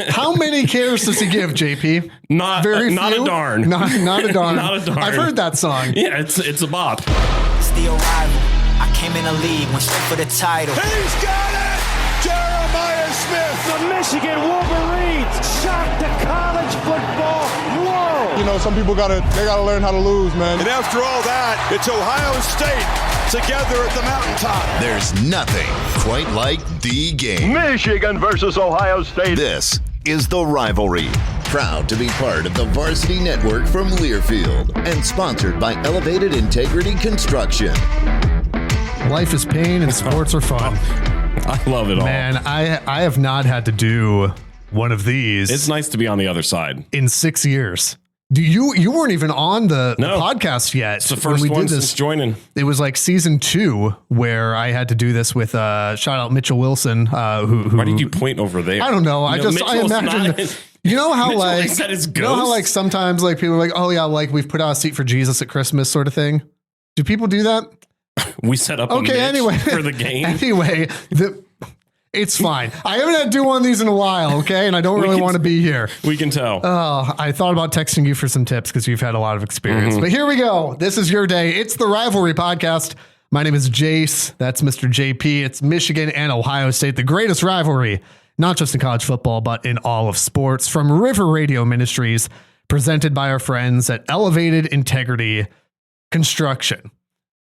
How many cares does he give, JP? Not a darn. Not a darn. Not a darn. I've heard that song. Yeah, it's a bop. It's the arrival. I came in the league, went straight for the title. He's got it! Jeremiah Smith! The Michigan Wolverines shocked the college football world. You know, some people gotta learn how to lose, man. And after all that, it's Ohio State together at the mountaintop. There's nothing quite like the game. Michigan versus Ohio State. This is The Rivalry. Proud to be part of the Varsity Network from Learfield and sponsored by Elevated Integrity Construction. Life is pain and sports are fun. I love it all. Man, I have not had to do one of these. It's nice to be on the other side. In 6 years. You weren't even on the podcast yet. It's the first one since joining. It was like season 2 where I had to do this with shout out Mitchell Wilson. Why did you point over there? I don't know. I imagine. You know how sometimes like people are like, oh yeah, like we've put out a seat for Jesus at Christmas sort of thing. Do people do that? We set up anyway for the game. Anyway, it's fine. I haven't had to do one of these in a while, okay? And I don't really want to be here. We can tell. Oh, I thought about texting you for some tips because you've had a lot of experience. But here we go. This is your day. It's the Rivalry Podcast. My name is Jace. That's Mr. JP. It's Michigan and Ohio State, the greatest rivalry, not just in college football, but in all of sports, from River Radio Ministries, presented by our friends at Elevated Integrity Construction.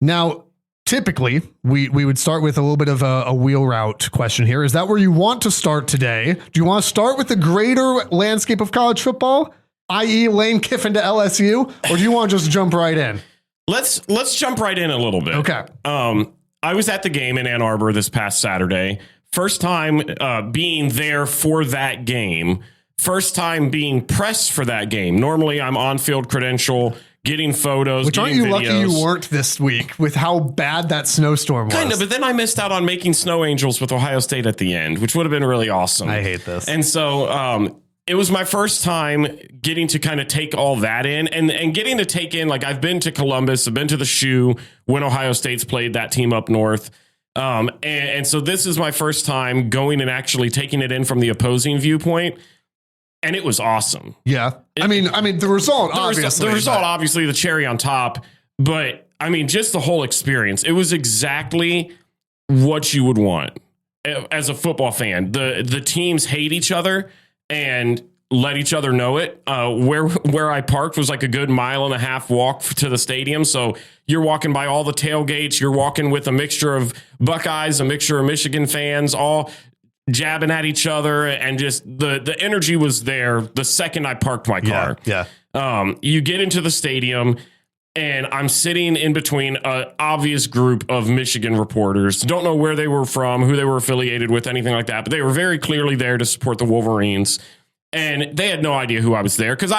Now, typically, we would start with a little bit of a wheel route question here. Is that where you want to start today? Do you want to start with the greater landscape of college football, i.e. Lane Kiffin to LSU, or do you want to just jump right in? Let's jump right in a little bit. Okay. I was at the game in Ann Arbor this past Saturday. First time being there for that game. First time being pressed for that game. Normally, I'm on-field credential, getting photos, which aren't you videos. Lucky you weren't this week with how bad that snowstorm was? Kind of, but then I missed out on making snow angels with Ohio State at the end, which would have been really awesome. I hate this. And so it was my first time getting to kind of take all that in and getting to take in, like I've been to Columbus, I've been to the Shoe when Ohio State's played that team up north. And so this is my first time going and actually taking it in from the opposing viewpoint. And it was awesome. Yeah. I mean, the result, obviously the cherry on top, but I mean, just the whole experience. It was exactly what you would want as a football fan. The teams hate each other and let each other know it. Where I parked was like a good 1.5 mile walk to the stadium. So you're walking by all the tailgates. You're walking with a mixture of Buckeyes, a mixture of Michigan fans, all jabbing at each other, and just the energy was there the second I parked my car. Yeah. You get into the stadium, and I'm sitting in between an obvious group of Michigan reporters. Don't know where they were from, who they were affiliated with, anything like that, but they were very clearly there to support the Wolverines, and they had no idea who I was there, because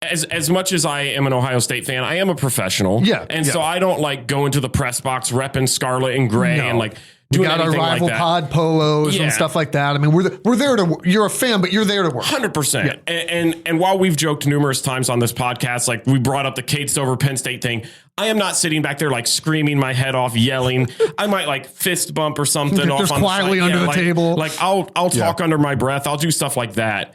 as much as I am an Ohio State fan, I am a professional. Yeah. So I don't like go into the press box repping scarlet and gray and like we got our rival pod polos and stuff like that. I mean, we're there to, you're a fan, but you're there to work. 100%. Yeah. And while we've joked numerous times on this podcast, like we brought up the Cade Stover Penn State thing, I am not sitting back there like screaming my head off, yelling. I might like fist bump or something off on quietly under the table. Like I'll talk under my breath. I'll do stuff like that.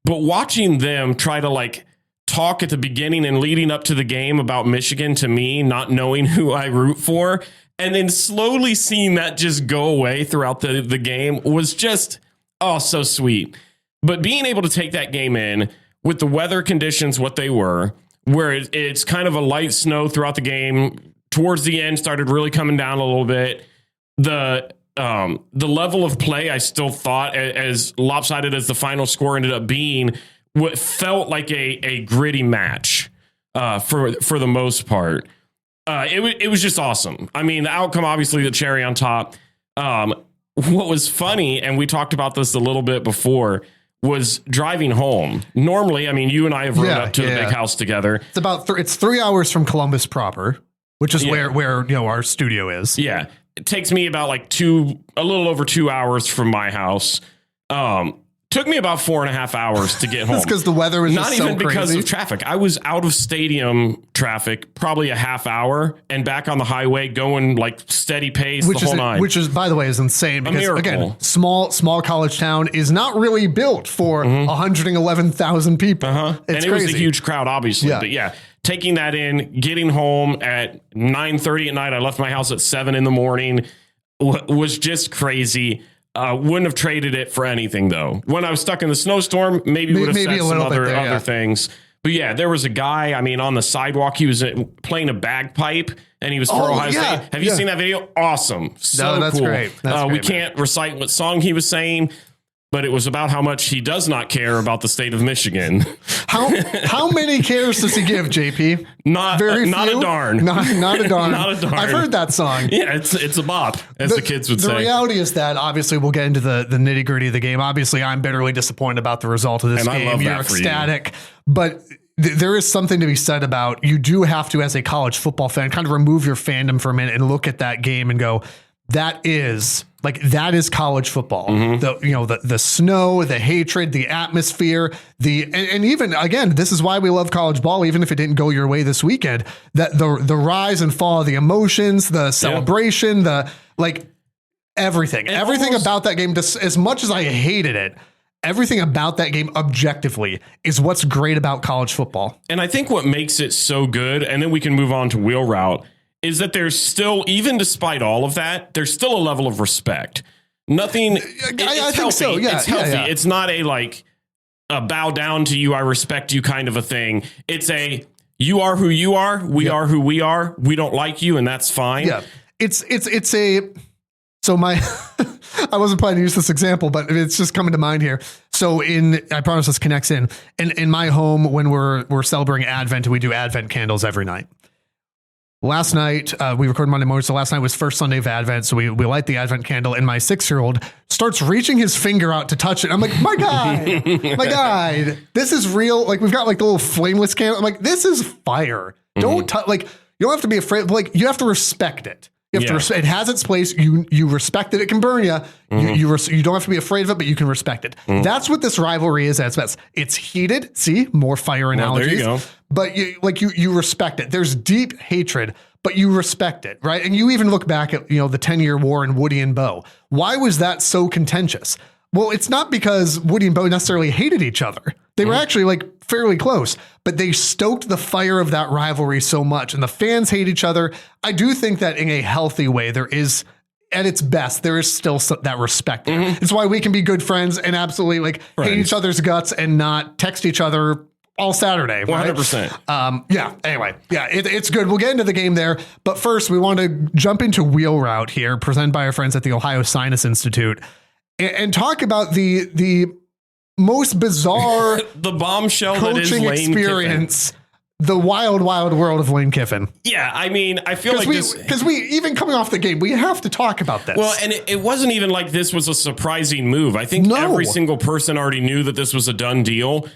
But watching them try to like talk at the beginning and leading up to the game about Michigan to me, not knowing who I root for, and then slowly seeing that just go away throughout the game was just, so sweet. But being able to take that game in with the weather conditions, what they were, where it's kind of a light snow throughout the game, towards the end started really coming down a little bit. The level of play, I still thought, as lopsided as the final score ended up being, what felt like a gritty match for the most part. It was just awesome. I mean, the outcome, obviously, the cherry on top. What was funny, and we talked about this a little bit before, was driving home. Normally, I mean, you and I have rode up to the big house together. It's about it's 3 hours from Columbus proper, which is where our studio is. Yeah, it takes me about like a little over 2 hours from my house. Took me about 4.5 hours to get home. It's because the weather was not just so even because crazy. of traffic. I was out of stadium traffic probably a half hour and back on the highway going like steady pace the whole nine. Which is, by the way, is insane because miracle. again, small college town is not really built for 111,000 people. and It's it crazy. was a huge crowd, obviously. Yeah. But yeah, taking that in, getting home at 9:30 at night. I left my house at 7 in the morning. Was just crazy. Wouldn't have traded it for anything, though. When I was stuck in the snowstorm, maybe would have said some other things. But yeah, there was a guy, on the sidewalk. He was playing a bagpipe, and he was for Ohio State. Have you seen that video? Awesome. So that's cool. great. That's we great, can't recite what song he was saying, but it was about how much he does not care about the state of Michigan. How many cares does he give, JP? Not a darn. Not a darn. Not a darn. I've heard that song. Yeah, it's a bop, as the kids would say. The reality is that obviously we'll get into the nitty gritty of the game. Obviously, I'm bitterly disappointed about the result of this And I game. love You're that for ecstatic, but there is something to be said about you do have to, as a college football fan, kind of remove your fandom for a minute and look at that game and go, that is college football. The snow, the hatred, the atmosphere, and even again, this is why we love college ball. Even if it didn't go your way this weekend, that the rise and fall of the emotions, the celebration, everything about that game. Just as much as I hated it, everything about that game objectively is what's great about college football. And I think what makes it so good, and then we can move on to wheel route, is that there's still, even despite all of that, there's still a level of respect. Nothing. I think so. Yeah, it's healthy. Yeah. It's not a bow down to you, I respect you kind of a thing. It's you are who you are. We are who we are. We don't like you, and that's fine. Yeah. So I wasn't planning to use this example, but it's just coming to mind here. So I promise this connects in my home when we're celebrating Advent, and we do Advent candles every night. Last night, we recorded Monday morning, so last night was first Sunday of Advent, so we light the Advent candle, and my 6-year-old starts reaching his finger out to touch it. I'm like, my guy, this is real. Like, we've got the little flameless candle. I'm like, this is fire. Don't touch. You don't have to be afraid. You have to respect it. You have to. It has its place. You respect it. It can burn you. You don't have to be afraid of it, but you can respect it. That's what this rivalry is at its best. It's heated. See, more fire analogies. There you go. But you respect it. There's deep hatred, but you respect it, right? And you even look back at the 10-year war in Woody and Bo. Why was that so contentious? Well, it's not because Woody and Bo necessarily hated each other. They were actually fairly close, but they stoked the fire of that rivalry so much, and the fans hate each other. I do think that in a healthy way, there is, at its best, there is still that respect there. It's why we can be good friends and absolutely hate each other's guts and not text each other all Saturday. 100%. Anyway, it's good. We'll get into the game there, but first we want to jump into wheel route here, presented by our friends at the Ohio Sinus Institute, and talk about the most bizarre the bombshell that is coaching Lane experience, the wild world of Lane Kiffin. Yeah, I feel like because we even coming off the game, we have to talk about this. Well, and it wasn't even like this was a surprising move. I think every single person already knew that this was a done deal,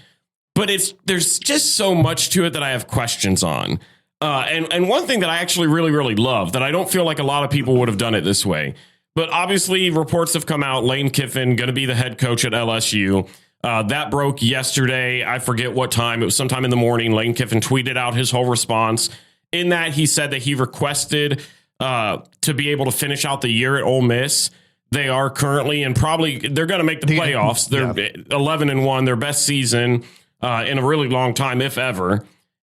but there's just so much to it that I have questions on. And one thing that I actually really, really love, that I don't feel like a lot of people would have done it this way, but obviously reports have come out, Lane Kiffin going to be the head coach at LSU. That broke yesterday. I forget what time. It was sometime in the morning. Lane Kiffin tweeted out his whole response. In that, he said that he requested to be able to finish out the year at Ole Miss. They are currently, and probably they're going to make the playoffs. They're 11-1, their best season in a really long time, if ever.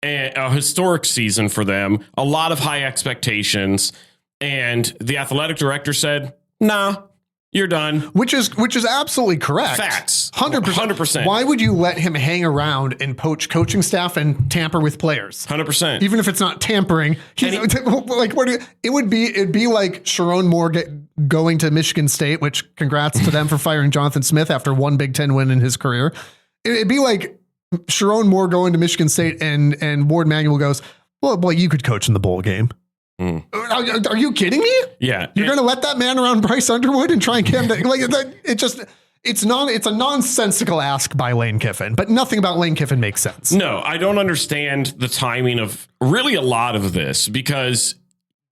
A historic season for them. A lot of high expectations. And the athletic director said, nah, you're done. Which is absolutely correct. Facts. 100%. Why would you let him hang around and poach coaching staff and tamper with players? 100%. Even if it's not tampering. It'd be like Sherrone Moore going to Michigan State, which congrats to them for firing Jonathan Smith after one Big Ten win in his career. It'd be like Sherrone Moore going to Michigan State and Ward Manuel goes, well, you could coach in the bowl game. Are you kidding me? Yeah. You're going to let that man around Bryce Underwood and try and get him to, it's a nonsensical ask by Lane Kiffin, but nothing about Lane Kiffin makes sense. No, I don't understand the timing of really a lot of this, because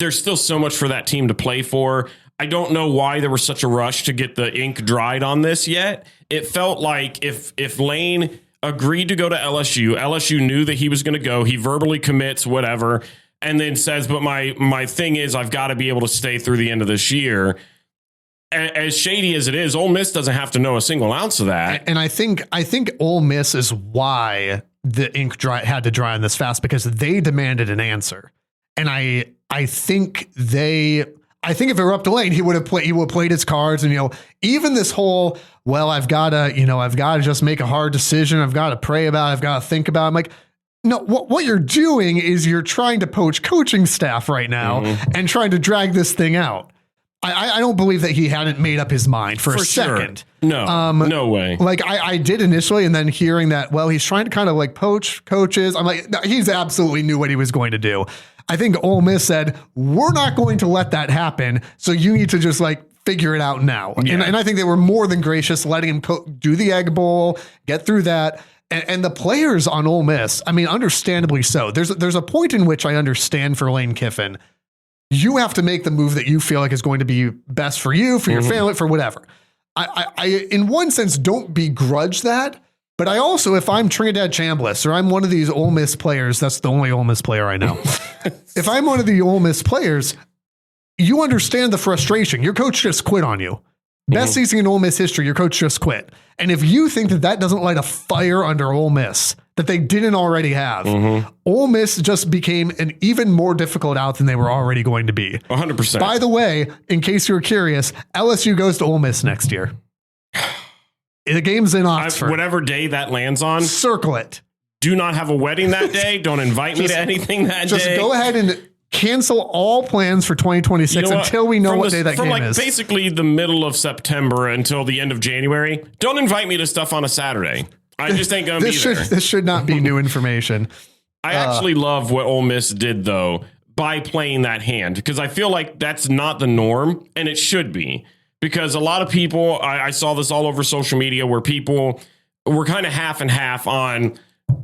there's still so much for that team to play for. I don't know why there was such a rush to get the ink dried on this yet. It felt like if Lane agreed to go to LSU knew that he was going to go. He verbally commits, whatever, and then says, but my thing is I've got to be able to stay through the end of this year. As shady as it is, Ole Miss doesn't have to know a single ounce of that. And I think Ole Miss is why the ink had to dry on this fast, because they demanded an answer. And I think if it were up to Lane, he would have played his cards, and even this whole, well, I've got to just make a hard decision. I've got to pray about it. I've got to think about it. I'm like, no, what you're doing is you're trying to poach coaching staff right now and trying to drag this thing out. I don't believe that he hadn't made up his mind for a second. Sure. No, no way. Like I did initially, and then hearing that, well, he's trying to kind of like poach coaches. I'm like, no, he's absolutely knew what he was going to do. I think Ole Miss said, we're not going to let that happen. So you need to just like figure it out now. Yeah. And I think they were more than gracious, letting him do the Egg Bowl, get through that. And the players on Ole Miss, I mean, understandably so. There's a point in which I understand for Lane Kiffin. You have to make the move that you feel like is going to be best for you, for your family, for whatever. I in one sense, don't begrudge that. But I also, if I'm Trinidad Chambliss or I'm one of these Ole Miss players, that's the only Ole Miss player I know. If I'm one of the Ole Miss players, you understand the frustration. Your coach just quit on you. Best season in Ole Miss history, your coach just quit. And if you think that doesn't light a fire under Ole Miss that they didn't already have, Ole Miss just became an even more difficult out than they were already going to be. 100%. By the way, in case you were curious, LSU goes to Ole Miss next year. The game's in Oxford. Whatever day that lands on. Circle it. Do not have a wedding that day. Don't invite me to anything that day. Just go ahead and cancel all plans for 2026 until we know what day that game is. Basically the middle of September until the end of January. Don't invite me to stuff on a Saturday. I just ain't going to be there. This should not be new information. I actually love what Ole Miss did, though, by playing that hand, because I feel like that's not the norm, and it should be. Because a lot of people, I saw this all over social media, where people were kind of half and half on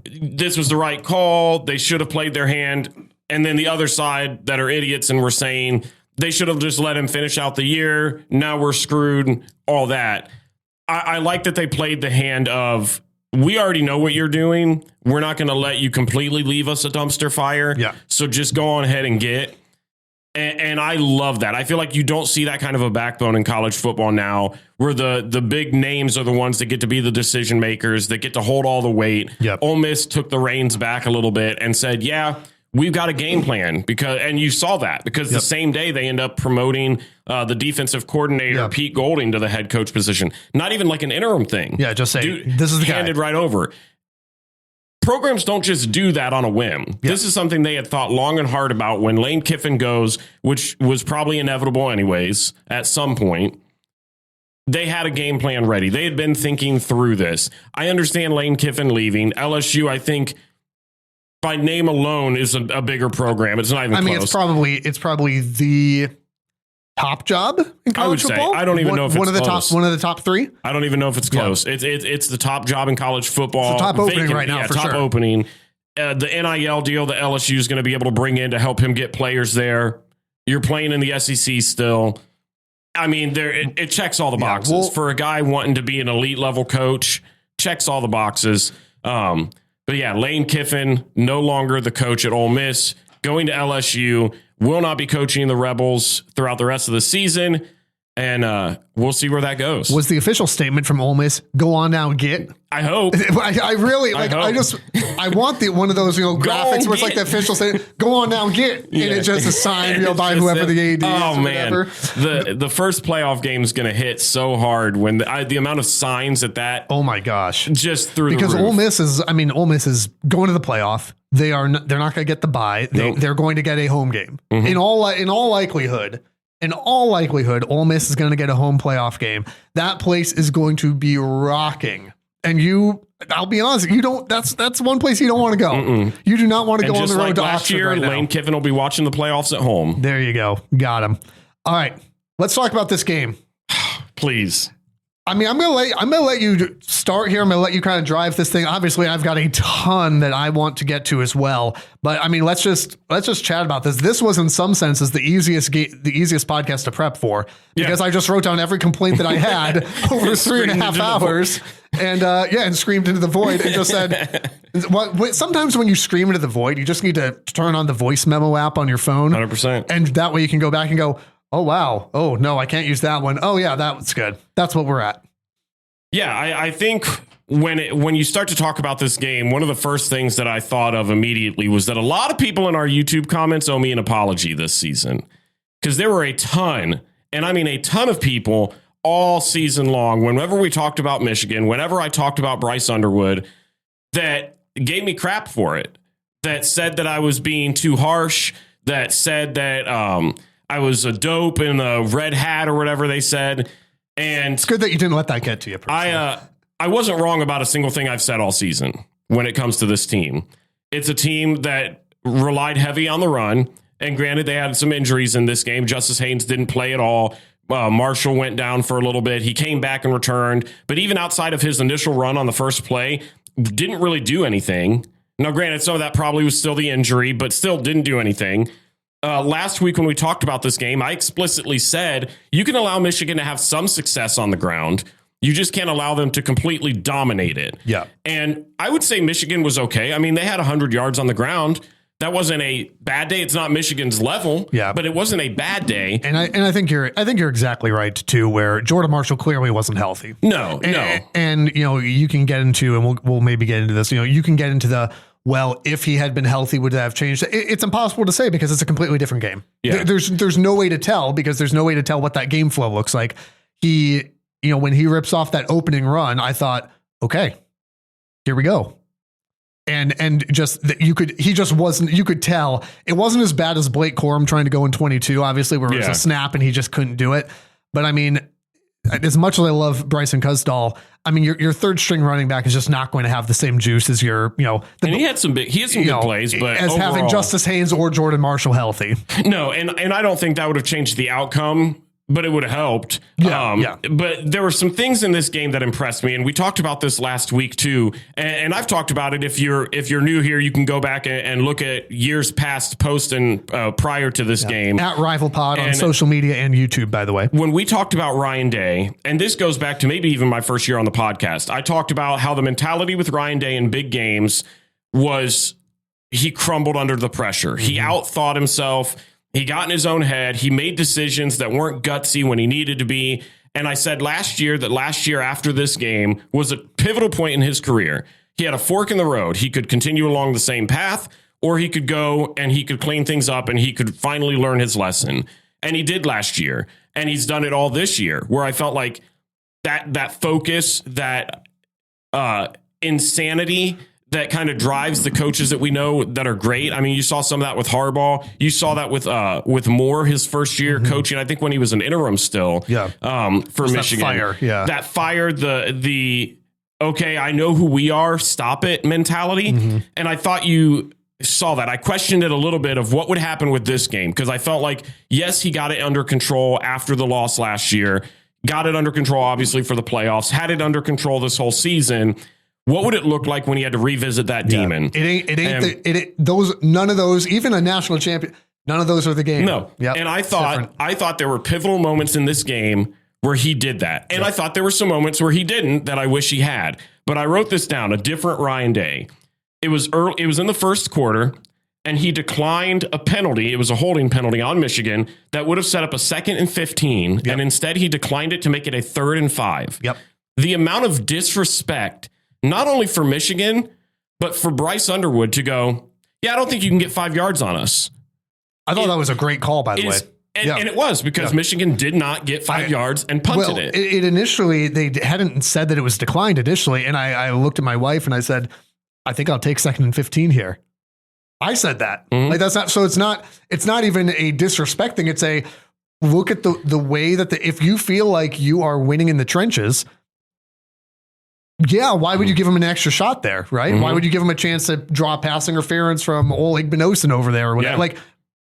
this was the right call, they should have played their hand, and then the other side that are idiots and were saying they should have just let him finish out the year, now we're screwed, all that. I like that they played the hand of, we already know what you're doing, we're not going to let you completely leave us a dumpster fire, so just go on ahead and get. And I love that. I feel like you don't see that kind of a backbone in college football now, where the big names are the ones that get to be the decision makers, that get to hold all the weight. Ole Miss took the reins back a little bit and said, yeah, we've got a game plan, and you saw that because the same day they end up promoting the defensive coordinator, Pete Golding, to the head coach position. Not even like an interim thing. Yeah, just say, this is the guy. Handed right over. Programs don't just do that on a whim. This is something they had thought long and hard about when Lane Kiffin goes, which was probably inevitable anyways at some point. They had a game plan ready. They had been thinking through this. I understand Lane Kiffin leaving. LSU, I think, by name alone, is a bigger program. It's not even close. It's probably the top job in college football. I don't even know if it's close. One of the top three. I don't even know if it's close. It's the top job in college football. It's the top opening right now, for top sure. opening. The NIL deal that LSU is going to be able to bring in to help him get players there. You're playing in the SEC still. I mean, it checks all the boxes for a guy wanting to be an elite level coach. Checks all the boxes. But yeah, Lane Kiffin, no longer the coach at Ole Miss, going to LSU. Will not be coaching the Rebels throughout the rest of the season, and we'll see where that goes. Was the official statement from Ole Miss, go on now and get? I hope. I really, like, I want one of those, graphics where it's like the official statement, go on now and get, and it's just a sign, by whoever the AD is. Oh, man. Whatever. The first playoff game is going to hit so hard when the amount of signs that. Oh my gosh. Just through because the roof. Ole Miss is going to the playoff. They're not going to get the bye. They're going to get a home game. In all likelihood, Ole Miss is going to get a home playoff game. That place is going to be rocking. And I'll be honest, that's one place you don't want to go. You do not want to go on the road to Oxford right now. Lane Kiffin will be watching the playoffs at home. There you go. Got him. All right. Let's talk about this game. Please. I mean, I'm gonna let you start here. I'm gonna let you kind of drive this thing. Obviously, I've got a ton that I want to get to as well. But I mean, let's just chat about this. This was, in some senses, the easiest podcast to prep for because I just wrote down every complaint that I had over 3.5 hours, and screamed into the void and just said, sometimes when you scream into the void, you just need to turn on the voice memo app on your phone, 100%, and that way you can go back and go, oh, wow. Oh, no, I can't use that one. Oh, yeah, that's good. That's what we're at. Yeah, I think when you start to talk about this game, one of the first things that I thought of immediately was that a lot of people in our YouTube comments owe me an apology this season. Because there were a ton, and I mean a ton of people all season long, whenever we talked about Michigan, whenever I talked about Bryce Underwood, that gave me crap for it, that said that I was being too harsh, that said that I was a dope in a red hat or whatever they said. And it's good that you didn't let that get to you. I wasn't wrong about a single thing I've said all season when it comes to this team. It's a team that relied heavy on the run. And granted, they had some injuries in this game. Justice Haynes didn't play at all. Marshall went down for a little bit. He came back and returned. But even outside of his initial run on the first play, didn't really do anything. Now, granted, some of that probably was still the injury, but still didn't do anything. Last week when we talked about this game, I explicitly said you can allow Michigan to have some success on the ground. You just can't allow them to completely dominate it. Yeah. And I would say Michigan was okay. I mean, they had 100 yards on the ground. That wasn't a bad day. It's not Michigan's level, but it wasn't a bad day. And I think you're exactly right too. Where Jordan Marshall clearly wasn't healthy. No. And you can get into, and we'll maybe get into this. You can get into the, well, if he had been healthy, would that have changed? It's impossible to say because it's a completely different game. Yeah. There's no way to tell because there's no way to tell what that game flow looks like. When he rips off that opening run, I thought, okay, here we go. And just that you could tell it wasn't as bad as Blake Corum trying to go in 22, obviously, where it was a snap and he just couldn't do it. But I mean, as much as I love Bryson Cusdall, I mean, your third string running back is just not going to have the same juice as your, and he had some good plays, but as overall, having Justice Haynes or Jordan Marshall healthy. No. And I don't think that would have changed the outcome, but it would have helped. But there were some things in this game that impressed me. And we talked about this last week too. And I've talked about it. If you're new here, you can go back and look at years past post and prior to this game. At Rival Pod on social media and YouTube, by the way. When we talked about Ryan Day, and this goes back to maybe even my first year on the podcast, I talked about how the mentality with Ryan Day in big games was he crumbled under the pressure. Mm-hmm. He outthought himself. He got in his own head. He made decisions that weren't gutsy when he needed to be. And I said last year after this game was a pivotal point in his career. He had a fork in the road. He could continue along the same path, or he could go and he could clean things up and he could finally learn his lesson. And he did last year. And he's done it all this year, where I felt like that focus, that insanity that kind of drives the coaches that we know that are great. I mean, you saw some of that with Harbaugh. You saw that with Moore, his first year coaching. I think when he was an interim still, for Michigan. That fire, the okay, I know who we are, stop it mentality. Mm-hmm. And I thought you saw that. I questioned it a little bit of what would happen with this game because I felt like, yes, he got it under control after the loss last year. Got it under control, obviously, for the playoffs. Had it under control this whole season. What would it look like when he had to revisit that demon? None of those, even a national champion, none of those are the game. No. Yep. And I thought there were pivotal moments in this game where he did that. And I thought there were some moments where he didn't that I wish he had. But I wrote this down, a different Ryan Day. It was in the first quarter, and he declined a penalty. It was a holding penalty on Michigan that would have set up a 2nd and 15. Yep. And instead he declined it to make it a 3rd and 5. Yep. The amount of disrespect, not only for Michigan, but for Bryce Underwood to go, I don't think you can get 5 yards on us. I thought that was a great call, by the way. And it was because Michigan did not get 5 yards and punted it. It initially, they hadn't said that it was declined initially. And I looked at my wife and I said, I think I'll take 2nd and 15 here. I said that. Mm-hmm. Like that's not, so it's not even a disrespect thing. It's a look at the way that if you feel like you are winning in the trenches, why would you give him an extra shot there, right? Mm-hmm. Why would you give him a chance to draw passing interference from Oleg Benosin over there or whatever? Like,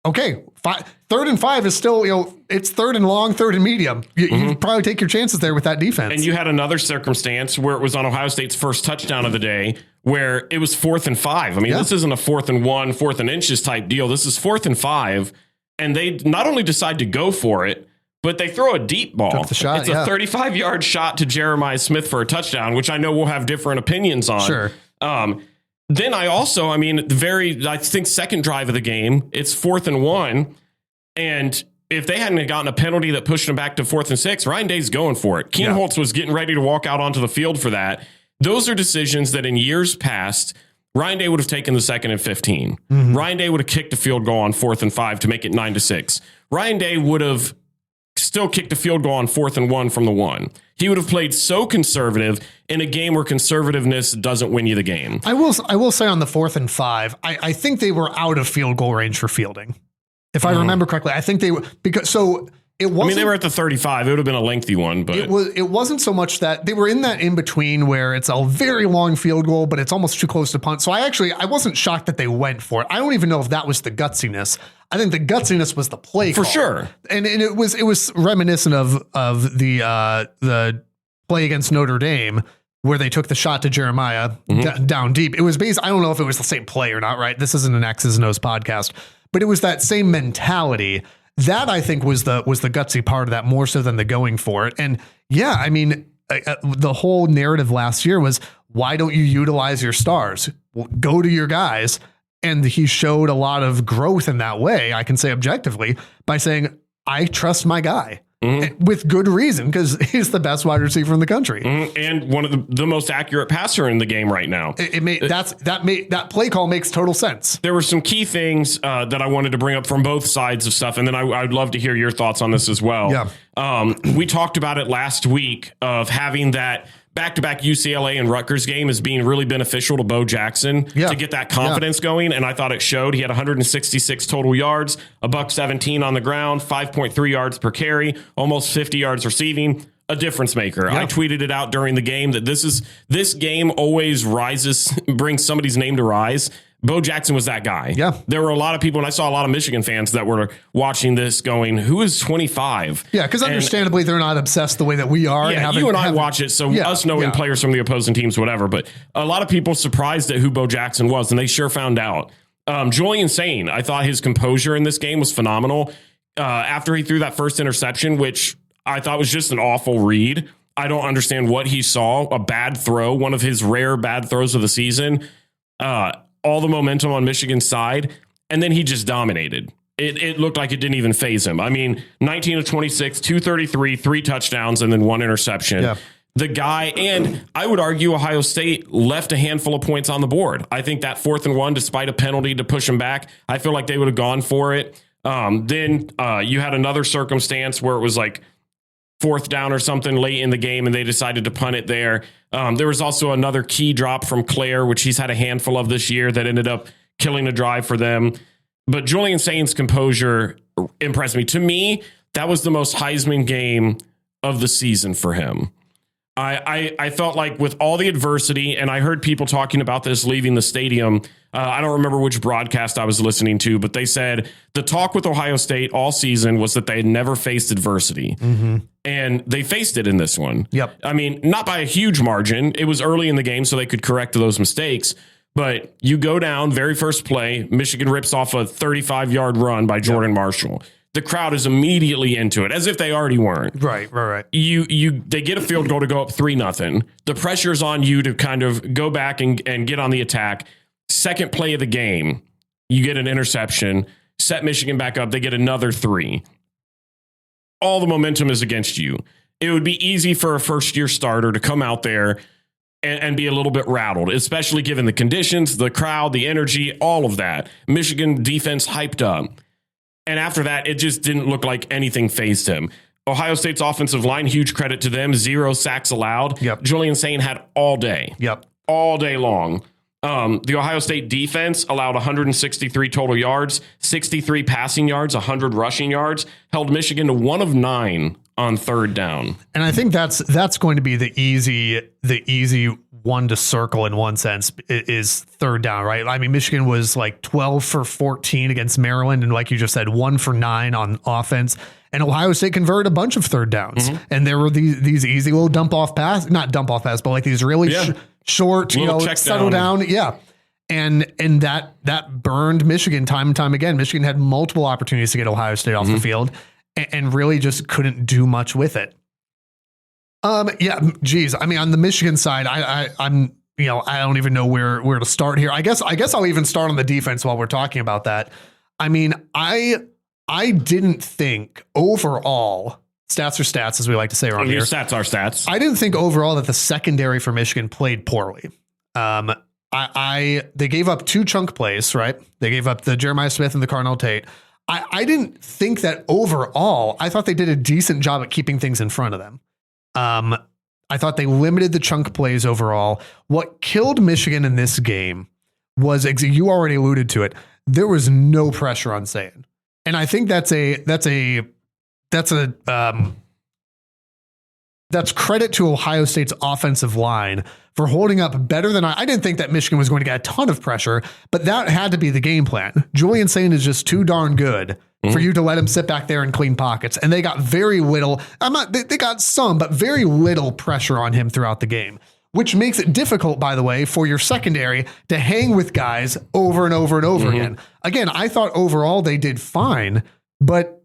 okay, 3rd and 5 is still, it's 3rd and long, 3rd and medium. You probably take your chances there with that defense. And you had another circumstance where it was on Ohio State's first touchdown of the day where it was 4th and 5. I mean, this isn't a 4th and 1, 4th and inches type deal. This is 4th and 5. And they not only decide to go for it, but they throw a deep ball. Took the shot, it's a 35-yard shot to Jeremiah Smith for a touchdown, which I know we'll have different opinions on. Sure. Then I think second drive of the game, it's 4th and 1. And if they hadn't gotten a penalty that pushed them back to 4th and 6, Ryan Day's going for it. Keenan Holtz was getting ready to walk out onto the field for that. Those are decisions that in years past, Ryan Day would have taken the 2nd and 15. Ryan Day would have kicked a field goal on 4th and 5 to make it 9-6. Ryan Day would have still kicked a field goal on 4th and 1 from the 1. He would have played so conservative in a game where conservativeness doesn't win you the game. I will say on the 4th and 5, I think they were out of field goal range for fielding. If I remember correctly, I think they were it wasn't. I mean, they were at the 35. It would have been a lengthy one, but it wasn't so much that they were in that in between where it's a very long field goal, but it's almost too close to punt. So I wasn't shocked that they went for it. I don't even know if that was the gutsiness. I think the gutsiness was the play for call. Sure, and it was reminiscent of the play against Notre Dame where they took the shot to Jeremiah down deep. It was based. I don't know if it was the same play or not. Right, this isn't an X's and O's podcast, but it was that same mentality. That I think was the gutsy part of that more so than the going for it. And yeah, I mean, the whole narrative last year was, why don't you utilize your stars? Well, go to your guys. And he showed a lot of growth in that way. I can say objectively by saying, I trust my guy with good reason, because he's the best wide receiver in the country. And one of the most accurate passer in the game right now. That play call makes total sense. There were some key things that I wanted to bring up from both sides of stuff. And then I'd love to hear your thoughts on this as well. Yeah. We talked about it last week of having that back-to-back UCLA and Rutgers game as being really beneficial to Bo Jackson to get that confidence going. And I thought it showed. He had 166 total yards, $117 on the ground, 5.3 yards per carry, almost 50 yards receiving. A difference maker. I tweeted it out during the game that this game always brings somebody's name to rise. Bo Jackson was that guy. Yeah. There were a lot of people, and I saw a lot of Michigan fans that were watching this going, who is 25? Yeah, because understandably, they're not obsessed the way that we are. Yeah, you and I watch it, so us knowing players from the opposing teams, whatever. But a lot of people surprised at who Bo Jackson was, and they sure found out. Julian Sain, I thought his composure in this game was phenomenal. After he threw that first interception, which I thought was just an awful read. I don't understand what he saw. A bad throw, one of his rare bad throws of the season. All the momentum on Michigan's side, and then he just dominated. It looked like it didn't even faze him. I mean, 19 of 26, 233, 3 touchdowns, and then 1 interception. Yeah. The guy, and I would argue Ohio State left a handful of points on the board. I think that 4th and 1, despite a penalty to push him back, I feel like they would have gone for it. Then you had another circumstance where it was like 4th down or something late in the game, and they decided to punt it there. There was also another key drop from Claire, which he's had a handful of this year, that ended up killing a drive for them. But Julian Sain's composure impressed me. To me, that was the most Heisman game of the season for him. I felt like with all the adversity, and I heard people talking about this leaving the stadium. I don't remember which broadcast I was listening to, but they said the talk with Ohio State all season was that they had never faced adversity. And they faced it in this one. Yep. I mean, not by a huge margin. It was early in the game, so they could correct those mistakes. But you go down, very first play, Michigan rips off a 35-yard run by Jordan Marshall. The crowd is immediately into it, as if they already weren't. Right. They get a field goal to go up 3-0. The pressure's on you to kind of go back and get on the attack. Second play of the game, you get an interception, set Michigan back up. They get another 3. All the momentum is against you. It would be easy for a first-year starter to come out there and be a little bit rattled, especially given the conditions, the crowd, the energy, all of that. Michigan defense hyped up. And after that, it just didn't look like anything fazed him. Ohio State's offensive line, huge credit to them. 0 sacks allowed. Yep. Julian Sain had all day. Yep. All day long. The Ohio State defense allowed 163 total yards, 63 passing yards, 100 rushing yards, held Michigan to 1 of 9 on 3rd down. And I think that's going to be the easy one to circle in one sense is third down, right? I mean, Michigan was like 12 for 14 against Maryland. And like you just said, 1 for 9 on offense. And Ohio State converted a bunch of third downs. And there were these easy little not dump off pass, but like these really short, settle down. Yeah. And that burned Michigan time and time again. Michigan had multiple opportunities to get Ohio State off the field and really just couldn't do much with it. Geez. I mean, on the Michigan side, I'm I don't even know where to start here. I guess I'll even start on the defense while we're talking about that. I mean, I didn't think overall, stats are stats, as we like to say around here. Stats are stats. I didn't think overall that the secondary for Michigan played poorly. They gave up 2 chunk plays, right? They gave up the Jeremiah Smith and the Carnell Tate. I didn't think that overall. I thought they did a decent job at keeping things in front of them. I thought they limited the chunk plays overall. What killed Michigan in this game was, you already alluded to it, there was no pressure on Sayin. And I think that's credit to Ohio State's offensive line for holding up better than I didn't think that Michigan was going to get a ton of pressure, but that had to be the game plan. Julian Sayin is just too darn good for you to let him sit back there and clean pockets. And they got very little. They got some, but very little pressure on him throughout the game, which makes it difficult, by the way, for your secondary to hang with guys over and over and over again. Again, I thought overall they did fine, but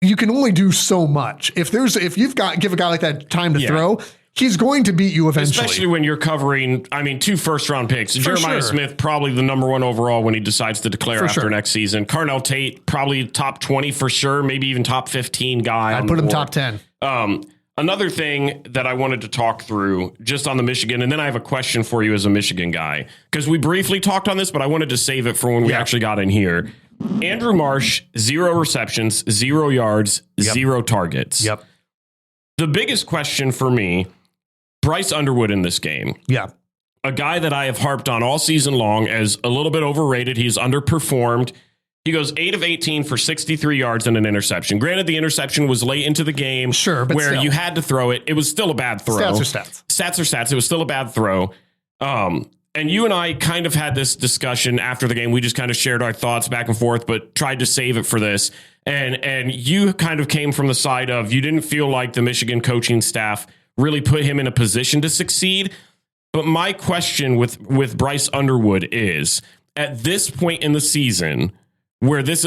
you can only do so much. If you've got give a guy like that time to throw, he's going to beat you eventually. Especially when you're covering, 2 first-round picks. Jeremiah Smith, probably the number 1 overall when he decides to declare after next season. Carnell Tate, probably top 20 for sure, maybe even top 15 guy. I'd put him top 10. Another thing that I wanted to talk through just on the Michigan, and then I have a question for you as a Michigan guy, because we briefly talked on this, but I wanted to save it for when we actually got in here. Andrew Marsh, 0 receptions, 0 yards, 0 targets. Yep. The biggest question for me, Bryce Underwood in this game. Yeah. A guy that I have harped on all season long as a little bit overrated. He's underperformed. He goes 8 of 18 for 63 yards and an interception. Granted, the interception was late into the game, but where still, you had to throw it. It was still a bad throw. Stats are stats. Stats are stats. It was still a bad throw. And you and I kind of had this discussion after the game. We just kind of shared our thoughts back and forth, but tried to save it for this. And you kind of came from the side of you didn't feel like the Michigan coaching staff really put him in a position to succeed. But my question with Bryce Underwood is, at this point in the season, where this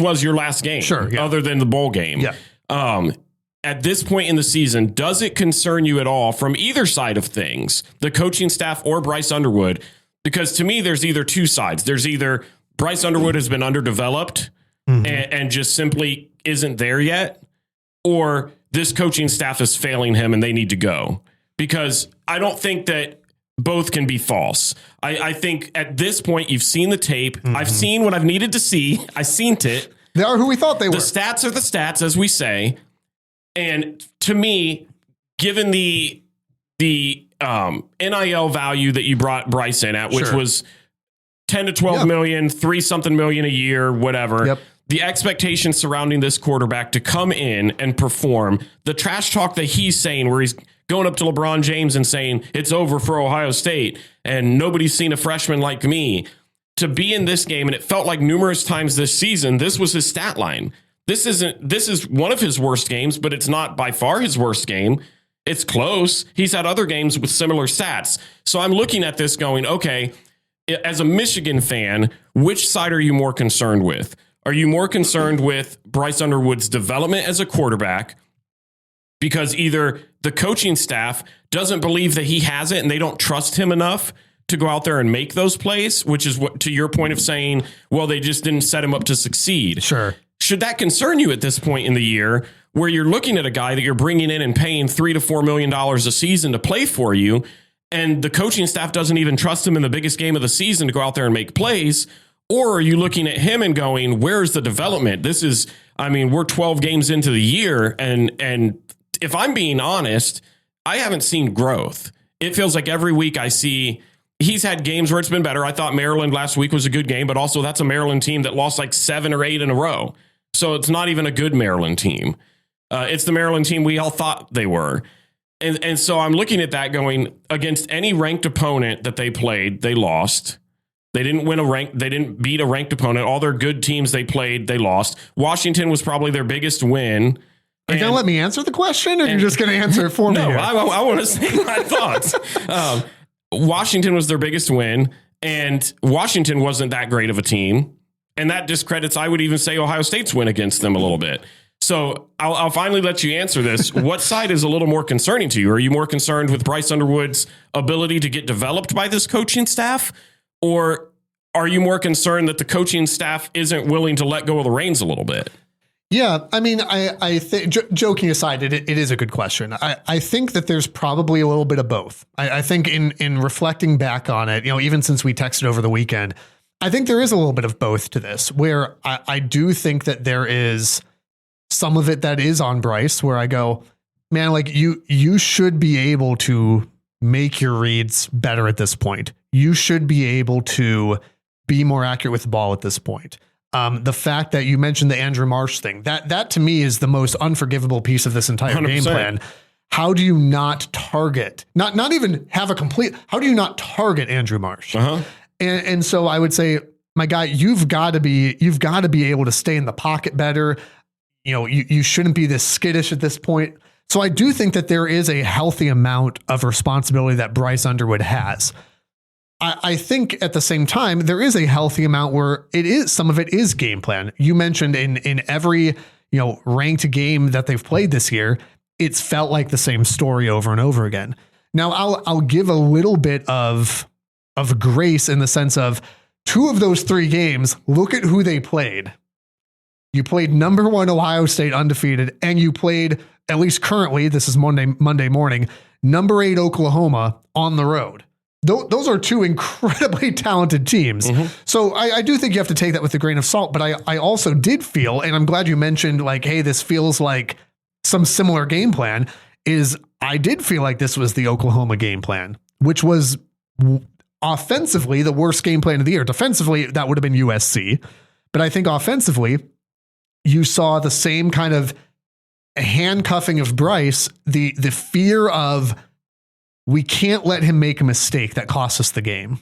was your last game, other than the bowl game. Yeah. At this point in the season, does it concern you at all from either side of things, the coaching staff or Bryce Underwood? Because to me, there's either 2 sides. There's either Bryce Underwood has been underdeveloped and just simply isn't there yet, or this coaching staff is failing him and they need to go. Because I don't think that both can be false. I think at this point, you've seen the tape. I've seen what I've needed to see. I've seen it. They are who we thought they were. The stats are the stats, as we say. And to me, given the NIL value that you brought Bryce in at, which was 10 to 12 million, 3-something million a year, whatever. The expectations surrounding this quarterback to come in and perform, the trash talk that he's saying, where he's going up to LeBron James and saying it's over for Ohio State and nobody's seen a freshman like me, to be in this game. And it felt like numerous times this season, this was his stat line. This is one of his worst games, but it's not by far his worst game. It's close. He's had other games with similar stats. So I'm looking at this going, okay, as a Michigan fan, which side are you more concerned with? Are you more concerned with Bryce Underwood's development as a quarterback, because either the coaching staff doesn't believe that he has it and they don't trust him enough to go out there and make those plays, which is what, to your point of saying, well, they just didn't set him up to succeed. Sure. Should that concern you at this point in the year, where you're looking at a guy that you're bringing in and paying $3 to $4 million a season to play for you, and the coaching staff doesn't even trust him in the biggest game of the season to go out there and make plays? Or are you looking at him and going, where's the development? We're 12 games into the year, and if I'm being honest, I haven't seen growth. It feels like every week I see he's had games where it's been better. I thought Maryland last week was a good game, but also that's a Maryland team that lost like 7 or 8 in a row. So it's not even a good Maryland team. It's the Maryland team we all thought they were. And so I'm looking at that going, against any ranked opponent that they played, they lost. They didn't they didn't beat a ranked opponent. All their good teams they played, they lost. Washington was probably their biggest win. Are you going to let me answer the question, or you're just going to answer it for me? No, here? I want to say my thoughts. Washington was their biggest win, and Washington wasn't that great of a team. And that discredits, I would even say, Ohio State's win against them a little bit. So I'll finally let you answer this. What side is a little more concerning to you? Are you more concerned with Bryce Underwood's ability to get developed by this coaching staff? Or are you more concerned that the coaching staff isn't willing to let go of the reins a little bit? Yeah, I mean, I think, joking aside, it is a good question. I think that there's probably a little bit of both. I think in reflecting back on it, even since we texted over the weekend, I think there is a little bit of both to this, where I do think that there is some of it that is on Bryce, where I go, man, like you should be able to make your reads better at this point. You should be able to be more accurate with the ball at this point. The fact that you mentioned the Andrew Marsh thing, that to me is the most unforgivable piece of this entire 100%. game plan. How do you not target, not even have a complete, how do you not target Andrew Marsh? Uh-huh. And so I would say, my guy, you've got to be able to stay in the pocket better. You shouldn't be this skittish at this point. So I do think that there is a healthy amount of responsibility that Bryce Underwood has. I think at the same time, there is a healthy amount where some of it is game plan. You mentioned in every, ranked game that they've played this year, it's felt like the same story over and over again. Now I'll give a little bit of grace in the sense of 2 of those 3 games. Look at who they played. You played number 1 Ohio State undefeated, and you played, at least currently, this is Monday morning, number 8 Oklahoma on the road. Those are 2 incredibly talented teams. Mm-hmm. So I do think you have to take that with a grain of salt, but I also did feel, and I'm glad you mentioned like, hey, this feels like some similar game plan, is I did feel like this was the Oklahoma game plan, which was offensively the worst game plan of the year. Defensively, that would have been USC. But I think offensively, you saw the same kind of handcuffing of Bryce, the fear of we can't let him make a mistake that costs us the game,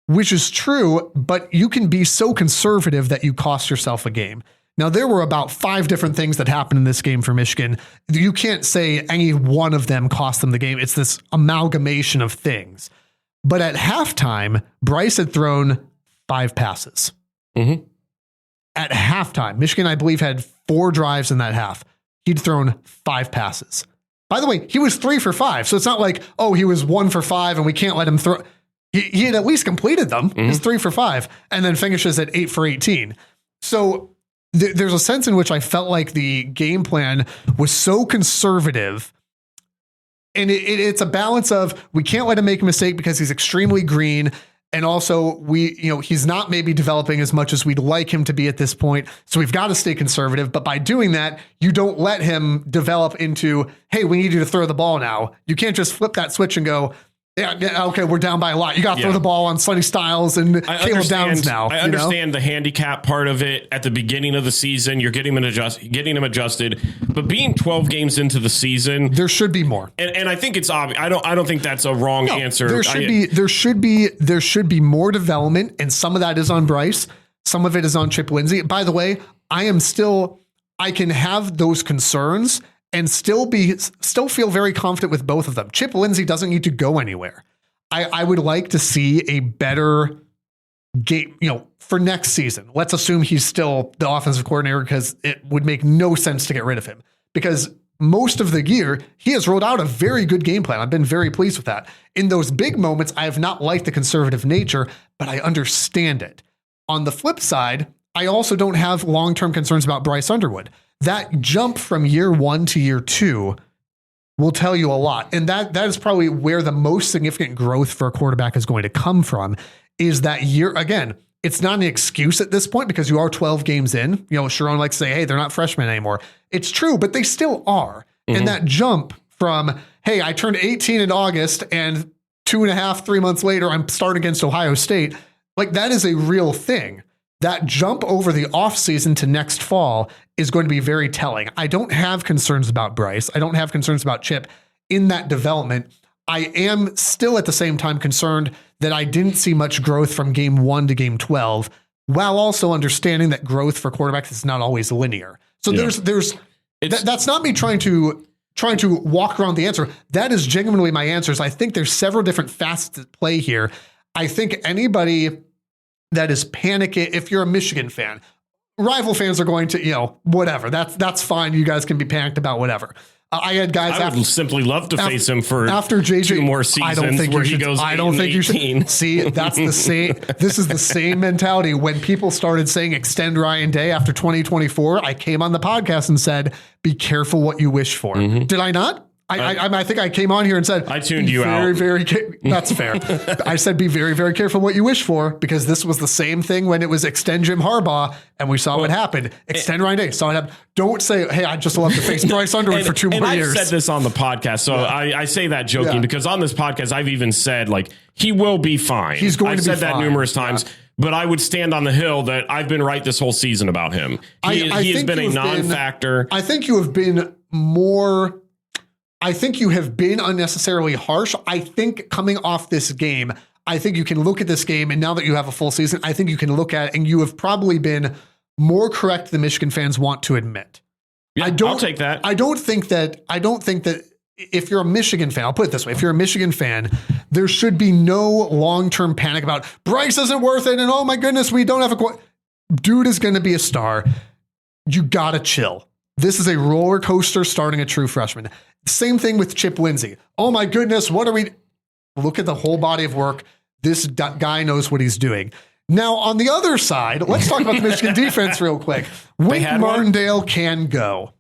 which is true, but you can be so conservative that you cost yourself a game. Now, there were about 5 different things that happened in this game for Michigan. You can't say any one of them cost them the game. It's this amalgamation of things. But at halftime, Bryce had thrown 5 passes. Mm-hmm. At halftime, Michigan, I believe, had 4 drives in that half. He'd thrown 5 passes. By the way, he was 3 for 5. So it's not like, oh, he was 1 for 5 and we can't let him throw. He had at least completed them. Mm-hmm. He's 3 for 5 and then finishes at 8 for 18. So there's a sense in which I felt like the game plan was so conservative. And it's a balance of we can't let him make a mistake because he's extremely green. And also he's not maybe developing as much as we'd like him to be at this point. So we've got to stay conservative. But by doing that, you don't let him develop into, hey, we need you to throw the ball now. You can't just flip that switch and go, yeah, okay, we're down by a lot. You got to throw the ball on Sonny Styles and Caleb Downs now. I understand the handicap part of it at the beginning of the season. You're getting him adjusted, but being 12 games into the season, there should be more. And I think it's obvious. I don't think that's a wrong answer. There should be more development, and some of that is on Bryce. Some of it is on Chip Lindsey. By the way, I can have those concerns and still feel very confident with both of them. Chip Lindsey doesn't need to go anywhere. I would like to see a better game, for next season. Let's assume he's still the offensive coordinator, because it would make no sense to get rid of him, because most of the year he has rolled out a very good game plan. I've been very pleased with that. In those big moments, I have not liked the conservative nature, but I understand it. On the flip side, I also don't have long-term concerns about Bryce Underwood. That jump from year 1 to year 2 will tell you a lot. And that is probably where the most significant growth for a quarterback is going to come from, is that year. Again, it's not an excuse at this point because you are 12 games in. Sherrone likes to say, hey, they're not freshmen anymore. It's true, but they still are. Mm-hmm. And that jump from, hey, I turned 18 in August and 2.5, 3 months later, I'm starting against Ohio State. Like, that is a real thing. that jump over the offseason to next fall is going to be very telling. I don't have concerns about Bryce. I don't have concerns about Chip in that development. I am still at the same time concerned that I didn't see much growth from game 1 to game 12, while also understanding that growth for quarterbacks is not always linear. So that's not me trying to walk around the answer. That is genuinely my answers. I think there's several different facets at play here. I think anybody that is panicking, if you're a Michigan fan, rival fans are going to, whatever. That's fine. You guys can be panicked about whatever. I had guys. I would simply love to face him for after JJ, 2 more seasons. I don't think where you should. He goes I don't think 18. You should. See, that's the same. This is the same mentality. When people started saying extend Ryan Day after 2024, I came on the podcast and said, "Be careful what you wish for." Mm-hmm. Did I not? I think I came on here and said, I tuned you out. That's fair. I said, be very, very careful what you wish for, because this was the same thing when it was extend Jim Harbaugh and we saw what happened. Extend Ryan Day. Saw it happen. Don't say, hey, I'd just love to face Bryce Underwood for 2 more years. I've said this on the podcast, so I say that joking because on this podcast, I've even said, like, he will be fine. He's going to be fine. I've said that numerous times. Yeah. But I would stand on the hill that I've been right this whole season about him. He has been a non-factor. I think you have been more... I think you have been unnecessarily harsh. I think coming off this game, I think you can look at this game, and now that you have a full season, I think you can look at it, and you have probably been more correct than Michigan fans want to admit. Yeah, I'll take that. I don't think that if you're a Michigan fan, I'll put it this way, if you're a Michigan fan, there should be no long-term panic about Bryce isn't worth it, and oh my goodness, we don't have dude is going to be a star. You got to chill. This is a roller coaster starting a true freshman. Same thing with Chip Lindsey. Oh my goodness, what are we? Look at the whole body of work. This guy knows what he's doing. Now, on the other side, let's talk about the Michigan defense real quick. Wink Martindale can go.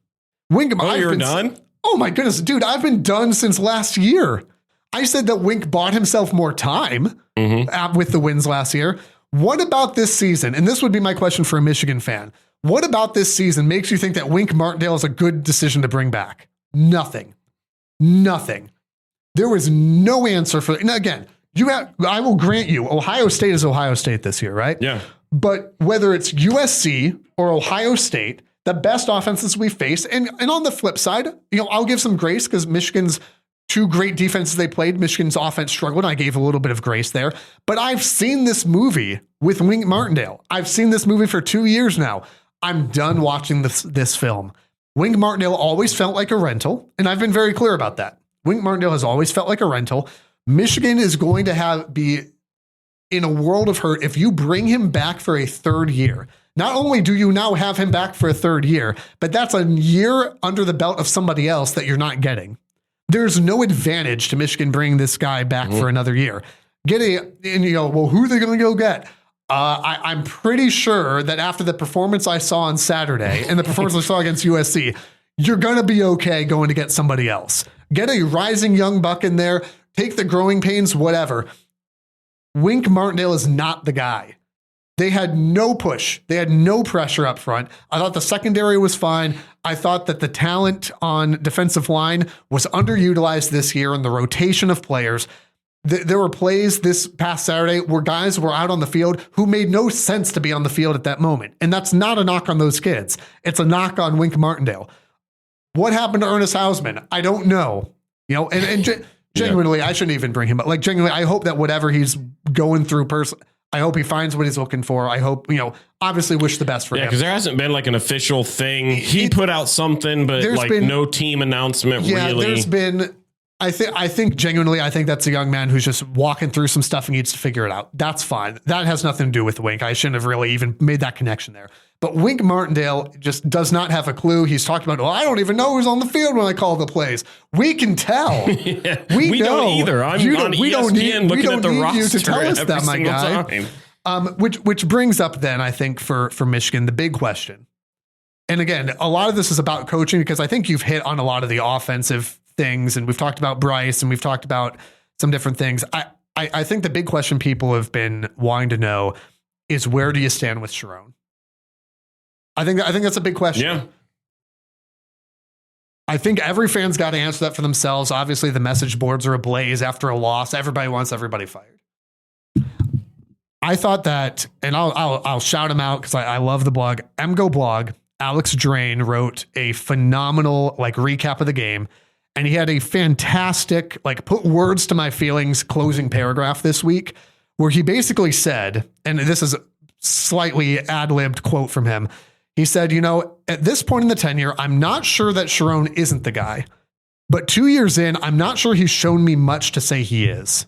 You're done? Oh my goodness, dude, I've been done since last year. I said that Wink bought himself more time with the wins last year. What about this season? And this would be my question for a Michigan fan. What about this season makes you think that Wink Martindale is a good decision to bring back? Nothing. There was no answer for it. And again, I will grant you, Ohio State is Ohio State this year, right? Yeah. But whether it's USC or Ohio State, the best offenses we face, and on the flip side, I'll give some grace because Michigan's 2 great defenses they played, Michigan's offense struggled. I gave a little bit of grace there. But I've seen this movie with Wink Martindale. I've seen this movie for 2 years now. I'm done watching this film. Wink Martindale always felt like a rental, and I've been very clear about that. Wink Martindale has always felt like a rental. Michigan is going to be in a world of hurt if you bring him back for a 3rd year. Not only do you now have him back for a 3rd year, but that's a year under the belt of somebody else that you're not getting. There's no advantage to Michigan bringing this guy back for another year. Who are they going to go get? I'm pretty sure that after the performance I saw on Saturday and the performance I saw against USC, you're going to be okay going to get somebody else. Get a rising young buck in there, take the growing pains, whatever. Wink Martindale is not the guy. They had no push. They had no pressure up front. I thought the secondary was fine. I thought that the talent on defensive line was underutilized this year in the rotation of players. There were plays this past Saturday where guys were out on the field who made no sense to be on the field at that moment. And that's not a knock on those kids. It's a knock on Wink Martindale. What happened to Ernest Hausman? I don't know. Genuinely, I shouldn't even bring him up. Like, genuinely, I hope that whatever he's going through I hope he finds what he's looking for. I hope, obviously wish the best for him. Yeah, because there hasn't been like an official thing. He put out something, but no team announcement really. Yeah, there's been... I think genuinely, I think that's a young man who's just walking through some stuff and needs to figure it out. That's fine. That has nothing to do with Wink. I shouldn't have really even made that connection there. But Wink Martindale just does not have a clue. He's talked about, I don't even know who's on the field when I call the plays. We can tell. Yeah, we don't either. I'm on ESPN looking at the roster you to tell us that, my guy. Which brings up then, I think, for Michigan, the big question. And again, a lot of this is about coaching because I think you've hit on a lot of the offensive things, and we've talked about Bryce and we've talked about some different things. I think the big question people have been wanting to know is, where do you stand with Sherrone? I think that's a big question. Yeah. I think every fan's got to answer that for themselves. Obviously, the message boards are ablaze after a loss. Everybody wants everybody fired. I thought that, and I'll shout him out because I love the blog. MGO blog. Alex Drain wrote a phenomenal recap of the game, and he had a fantastic put words to my feelings closing paragraph this week, where he basically said, and this is a slightly ad-libbed quote from him. He said, at this point in the tenure, I'm not sure that Sherrone isn't the guy, but 2 years in, I'm not sure he's shown me much to say he is.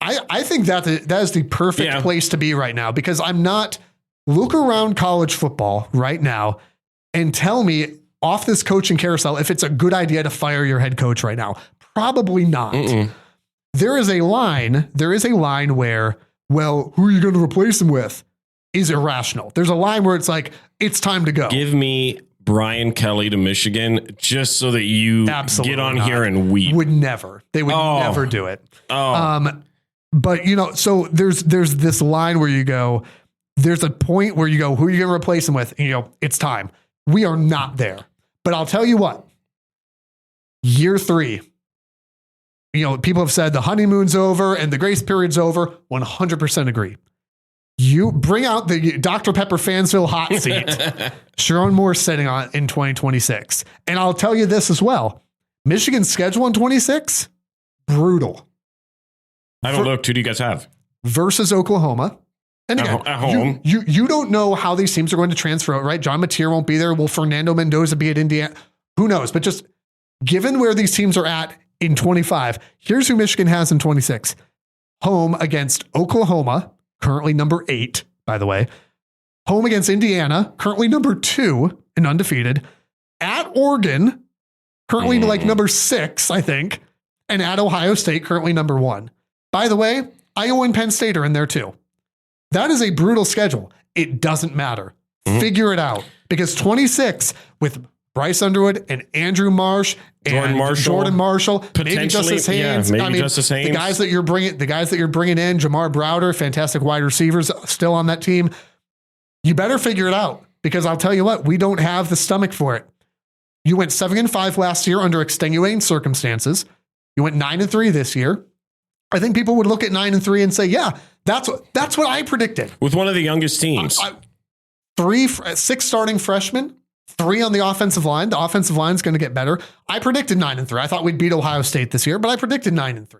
I think that is the perfect place to be right now, because I'm not. Look around college football right now and tell me off this coaching carousel if it's a good idea to fire your head coach right now. Probably not. There is a line where, well, who are you going to replace him with is irrational. There's a line where it's it's time to go. Give me Brian Kelly to Michigan just so that you Absolutely get on not. Here and weep. Would never. They would never do it. But so there's this line where you go, there's a point where you go, who are you going to replace him with? And it's time. We are not there. But I'll tell you what, year 3, people have said the honeymoon's over and the grace period's over. 100% agree. You bring out the Dr. Pepper Fansville hot seat. Sherrone Moore sitting on in 2026. And I'll tell you this as well. Michigan's schedule in 26, brutal. I don't look. Who do you guys have? Versus Oklahoma. And again, at home. You don't know how these teams are going to transfer out, right? John Mateer won't be there. Will Fernando Mendoza be at Indiana? Who knows? But just given where these teams are at in 25, here's who Michigan has in 26. Home against Oklahoma, currently number 8, by the way. Home against Indiana, currently number 2 and undefeated. At Oregon, currently number 6, I think. And at Ohio State, currently number 1. By the way, Iowa and Penn State are in there too. That is a brutal schedule. It doesn't matter. Figure it out. Because 26 with Bryce Underwood and Andrew Marsh and Jordan Marshall, maybe Justice Haynes. Justice Haynes. The guys that you're bringing in, Jamar Browder, fantastic wide receivers still on that team. You better figure it out, because I'll tell you what, we don't have the stomach for it. You went 7-5 last year under extenuating circumstances. You went 9-3 this year. I think people would look at 9-3 and say, yeah, that's what I predicted. With one of the youngest teams. 6 starting freshmen, 3 on the offensive line. The offensive line is going to get better. I predicted 9-3. I thought we'd beat Ohio State this year, but I predicted 9-3.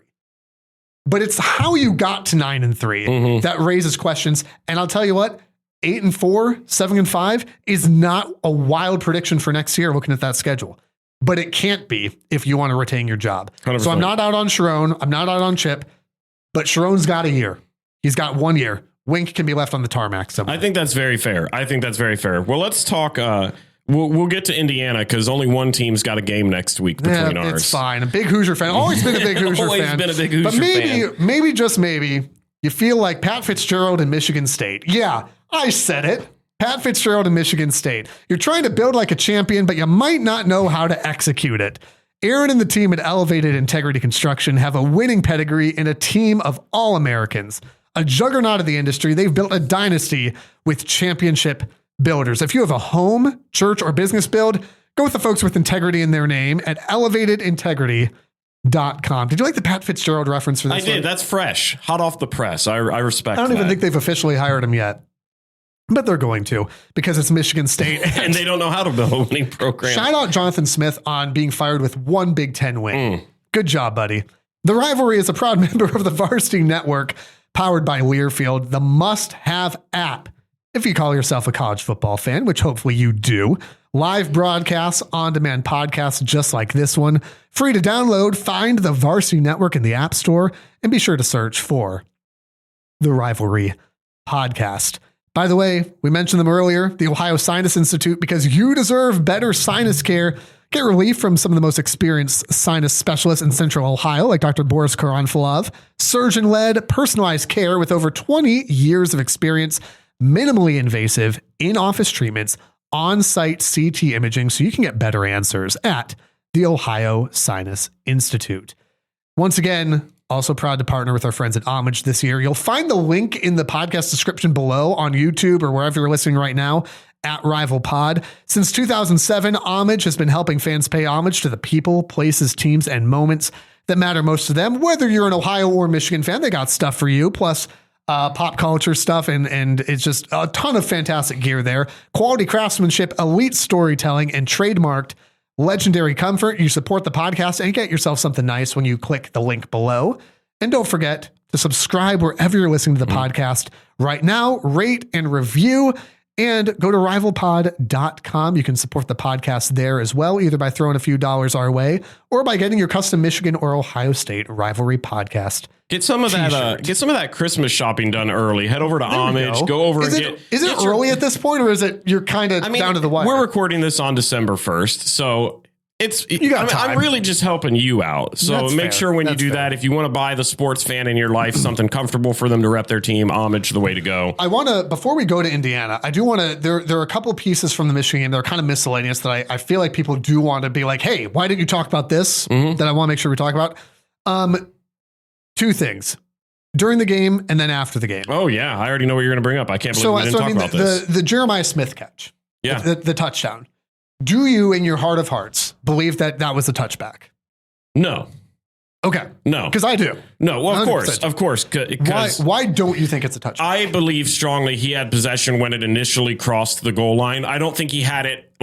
But it's how you got to 9-3 that raises questions. And I'll tell you what, 8-4, 7-5 is not a wild prediction for next year looking at that schedule. But it can't be if you want to retain your job. 100%. So I'm not out on Sherrone. I'm not out on Chip. But Sherrone's got a year. He's got 1 year. Wink can be left on the tarmac somewhere. I think that's very fair. Well, let's talk. We'll get to Indiana because only one team's got a game next week between ours. It's fine. A big Hoosier fan. Always been a big Hoosier fan. Been a big Hoosier fan. But maybe, just maybe, you feel like Pat Fitzgerald and Michigan State. Yeah, I said it. Pat Fitzgerald and Michigan State. You're trying to build like a champion, but you might not know how to execute it. Aaron and the team at Elevated Integrity Construction have a winning pedigree and a team of All-Americans. A juggernaut of the industry, they've built a dynasty with championship builders. If you have a home, church, or business build, go with the folks with integrity in their name at elevatedintegrity.com. Did you like the Pat Fitzgerald reference for this? I did. That's fresh. Hot off the press. I respect that. I don't even think they've officially hired him yet. But they're going to, because it's Michigan State. And they don't know how to build a winning program. Shout out Jonathan Smith on being fired with 1 Big Ten win. Good job, buddy. The Rivalry is a proud member of the Varsity Network, powered by Learfield, the must-have app if you call yourself a college football fan, which hopefully you do. Live broadcasts, on-demand podcasts just like this one. Free to download. Find the Varsity Network in the App Store, and be sure to search for the Rivalry Podcast. By the way, we mentioned them earlier, the Ohio Sinus Institute, because you deserve better sinus care. Get relief from some of the most experienced sinus specialists in Central Ohio, like Dr. Boris Karanfilov. Surgeon-led, personalized care with over 20 years of experience, minimally invasive, in-office treatments, on-site CT imaging, so you can get better answers at the Ohio Sinus Institute. Once again, also proud to partner with our friends at Homage this year. You'll find the link in the podcast description below on YouTube or wherever you're listening right now at Rival Pod. Since 2007, Homage has been helping fans pay homage to the people, places, teams, and moments that matter most to them. Whether you're an Ohio or Michigan fan, they got stuff for you. Plus, pop culture stuff, and it's just a ton of fantastic gear there. Quality craftsmanship, elite storytelling, and trademarked legendary comfort. You support the podcast and get yourself something nice when you click the link below. And don't forget to subscribe wherever you're listening to the podcast right now, rate and review, and go to rivalpod.com. You can support the podcast there as well, either by throwing a few dollars our way or by getting your custom Michigan or Ohio State rivalry podcast. Get some of that Christmas shopping done early. Head over to Homage. Go over is it early at this point, or is it you're kind of down to the wire? We're recording this on December 1st, so I'm really just helping you out. So That's make fair. sure when you That's do fair. that, if you want to buy the sports fan in your life something comfortable for them to rep their team, Homage the way to go. I want to, before we go to Indiana, I do want to, there are a couple of pieces from the Michigan game that are kind of miscellaneous that I feel like people do want to be like, hey, why didn't you talk about this? That I want to make sure we talk about. Two things. During the game and then after the game. Oh, yeah. I already know what you're going to bring up. I can't believe we didn't talk about this. The Jeremiah Smith catch. Yeah. The touchdown. Do you, in your heart of hearts, believe that that was a touchback? No. Okay. No. Because I do. No. Well, 100%. of course. Why don't you think it's a touchback? I believe strongly he had possession when it initially crossed the goal line. I don't think he had it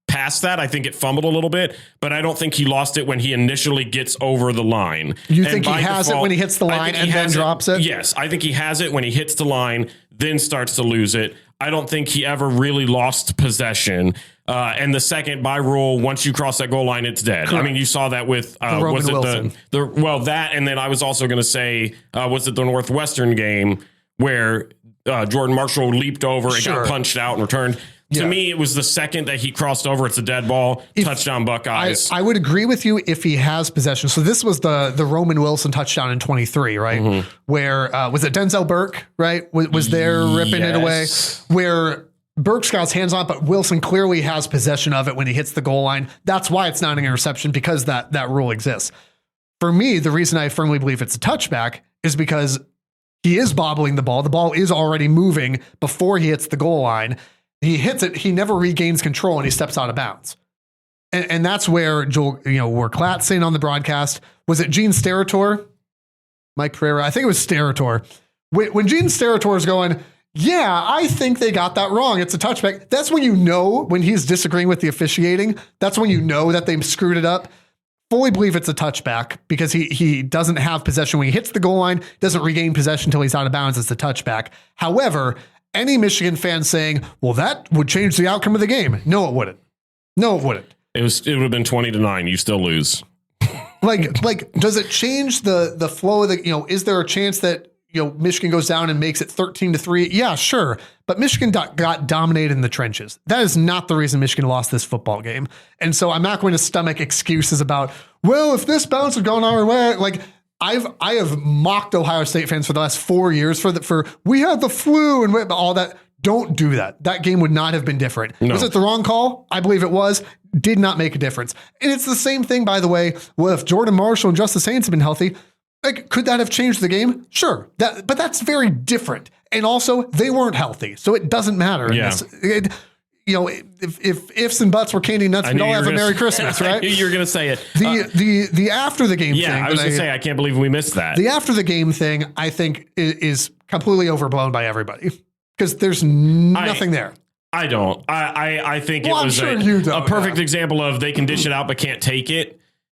past that. I think it fumbled a little bit, but I don't think he lost it when he initially gets over the line. You think he has it when he hits the line and then drops it? Yes. I think he has it when he hits the line, then starts to lose it. I don't think he ever really lost possession. And the second, by rule, once you cross that goal line, it's dead. Correct. I mean, you saw that with Roman Wilson. that, and then I was also going to say, was it the Northwestern game where Jordan Marshall leaped over and got punched out and returned? To me, it was the second that he crossed over. It's a dead ball, touchdown Buckeyes. I would agree with you if he has possession. So this was the Roman Wilson touchdown in 23, right? Where was it Denzel Burke, right? Was there ripping it away? Where Burke's got his hands on it, but Wilson clearly has possession of it when he hits the goal line. That's why it's not an interception, because that rule exists. For me, the reason I firmly believe it's a touchback is because he is bobbling the ball. The ball is already moving before he hits the goal line. He hits it. He never regains control and he steps out of bounds. And that's where Joel, where Klatt saying on the broadcast, was it Gene Steratore? Mike Pereira? I think it was Steratore. When Gene Steratore is going, yeah, I think they got that wrong. It's a touchback. That's when when he's disagreeing with the officiating, that's when you know that they screwed it up. Fully believe it's a touchback because he doesn't have possession when he hits the goal line, doesn't regain possession until he's out of bounds. It's a touchback. However, any Michigan fan saying, well, that would change the outcome of the game. No, it wouldn't. No, it wouldn't. It would have been 20-9. You still lose. Like, does it change the flow of the, is there a chance that, Michigan goes down and makes it 13-3? Yeah, sure. But Michigan got dominated in the trenches. That is not the reason Michigan lost this football game. And so I'm not going to stomach excuses about, well, if this bounce had gone our way, I have mocked Ohio State fans for the last 4 years for we had the flu and all that. Don't do that. That game would not have been different. No. Was it the wrong call? I believe it was. Did not make a difference. And it's the same thing, by the way. Well, if Jordan Marshall and Justice Haynes had been healthy, could that have changed the game? Sure. But that's very different. And also, they weren't healthy, so it doesn't matter. Yeah. If ifs and buts were candy nuts, we'd all have a Merry Christmas, right? You're going to say it. The after the game thing. Yeah, I was going to say, I can't believe we missed that. The after the game thing, I think, is completely overblown by everybody because there's nothing there. I don't. I think it was a perfect example of they can dish it out but can't take it.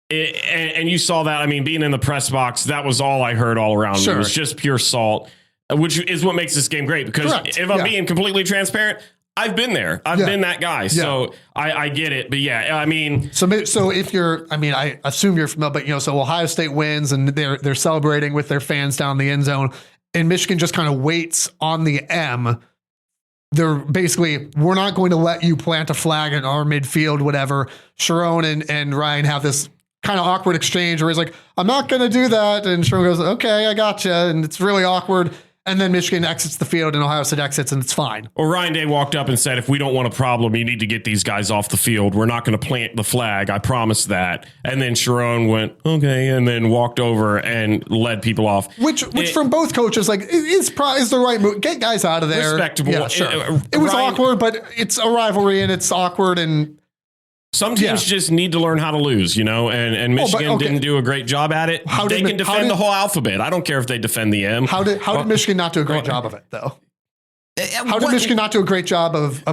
And you saw that. I mean, being in the press box, that was all I heard all around me. It was just pure salt, which is what makes this game great. Because if I'm being completely transparent, I've been there. I've been that guy. So I get it. But yeah, I mean. So if you're, I assume you're familiar, but so Ohio State wins and they're celebrating with their fans down the end zone, and Michigan just kind of waits on the M. They're basically, we're not going to let you plant a flag in our midfield, whatever. Sherrone and Ryan have this kind of awkward exchange where he's like, I'm not going to do that. And Sherrone goes, okay, I gotcha. And it's really awkward. And then Michigan exits the field and Ohio State exits and it's fine. Well, Ryan Day walked up and said, if we don't want a problem, you need to get these guys off the field. We're not going to plant the flag. I promise that. And then Sherrone went, okay, and then walked over and led people off. Which from both coaches, is the right move. Get guys out of there. Respectable. Yeah, sure. It was awkward, but it's a rivalry and it's awkward and Some teams just need to learn how to lose, and Michigan didn't do a great job at it. They can defend the whole alphabet. I don't care if they defend the M. How did Michigan not do a great job of it, though? How did Michigan not do a great job of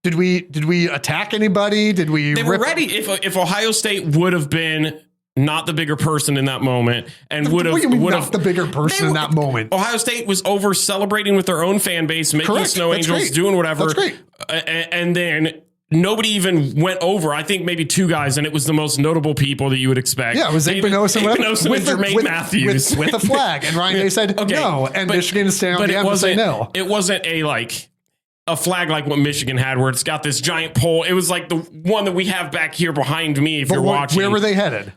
did we attack anybody? Did we? They were ready. If Ohio State would have been not the bigger person in that moment and would have the bigger person in that moment. Ohio State was over celebrating with their own fan base, making snow angels, doing whatever. That's great. And then nobody even went over. I think maybe two guys, and it was the most notable people that you would expect. Yeah, it was Igbenogson and Jermaine Matthews. With a flag. And Ryan Day said no. And Michigan is staying on the end and say no. It wasn't a flag like what Michigan had where it's got this giant pole. It was like the one that we have back here behind me if you're watching. Where were they headed?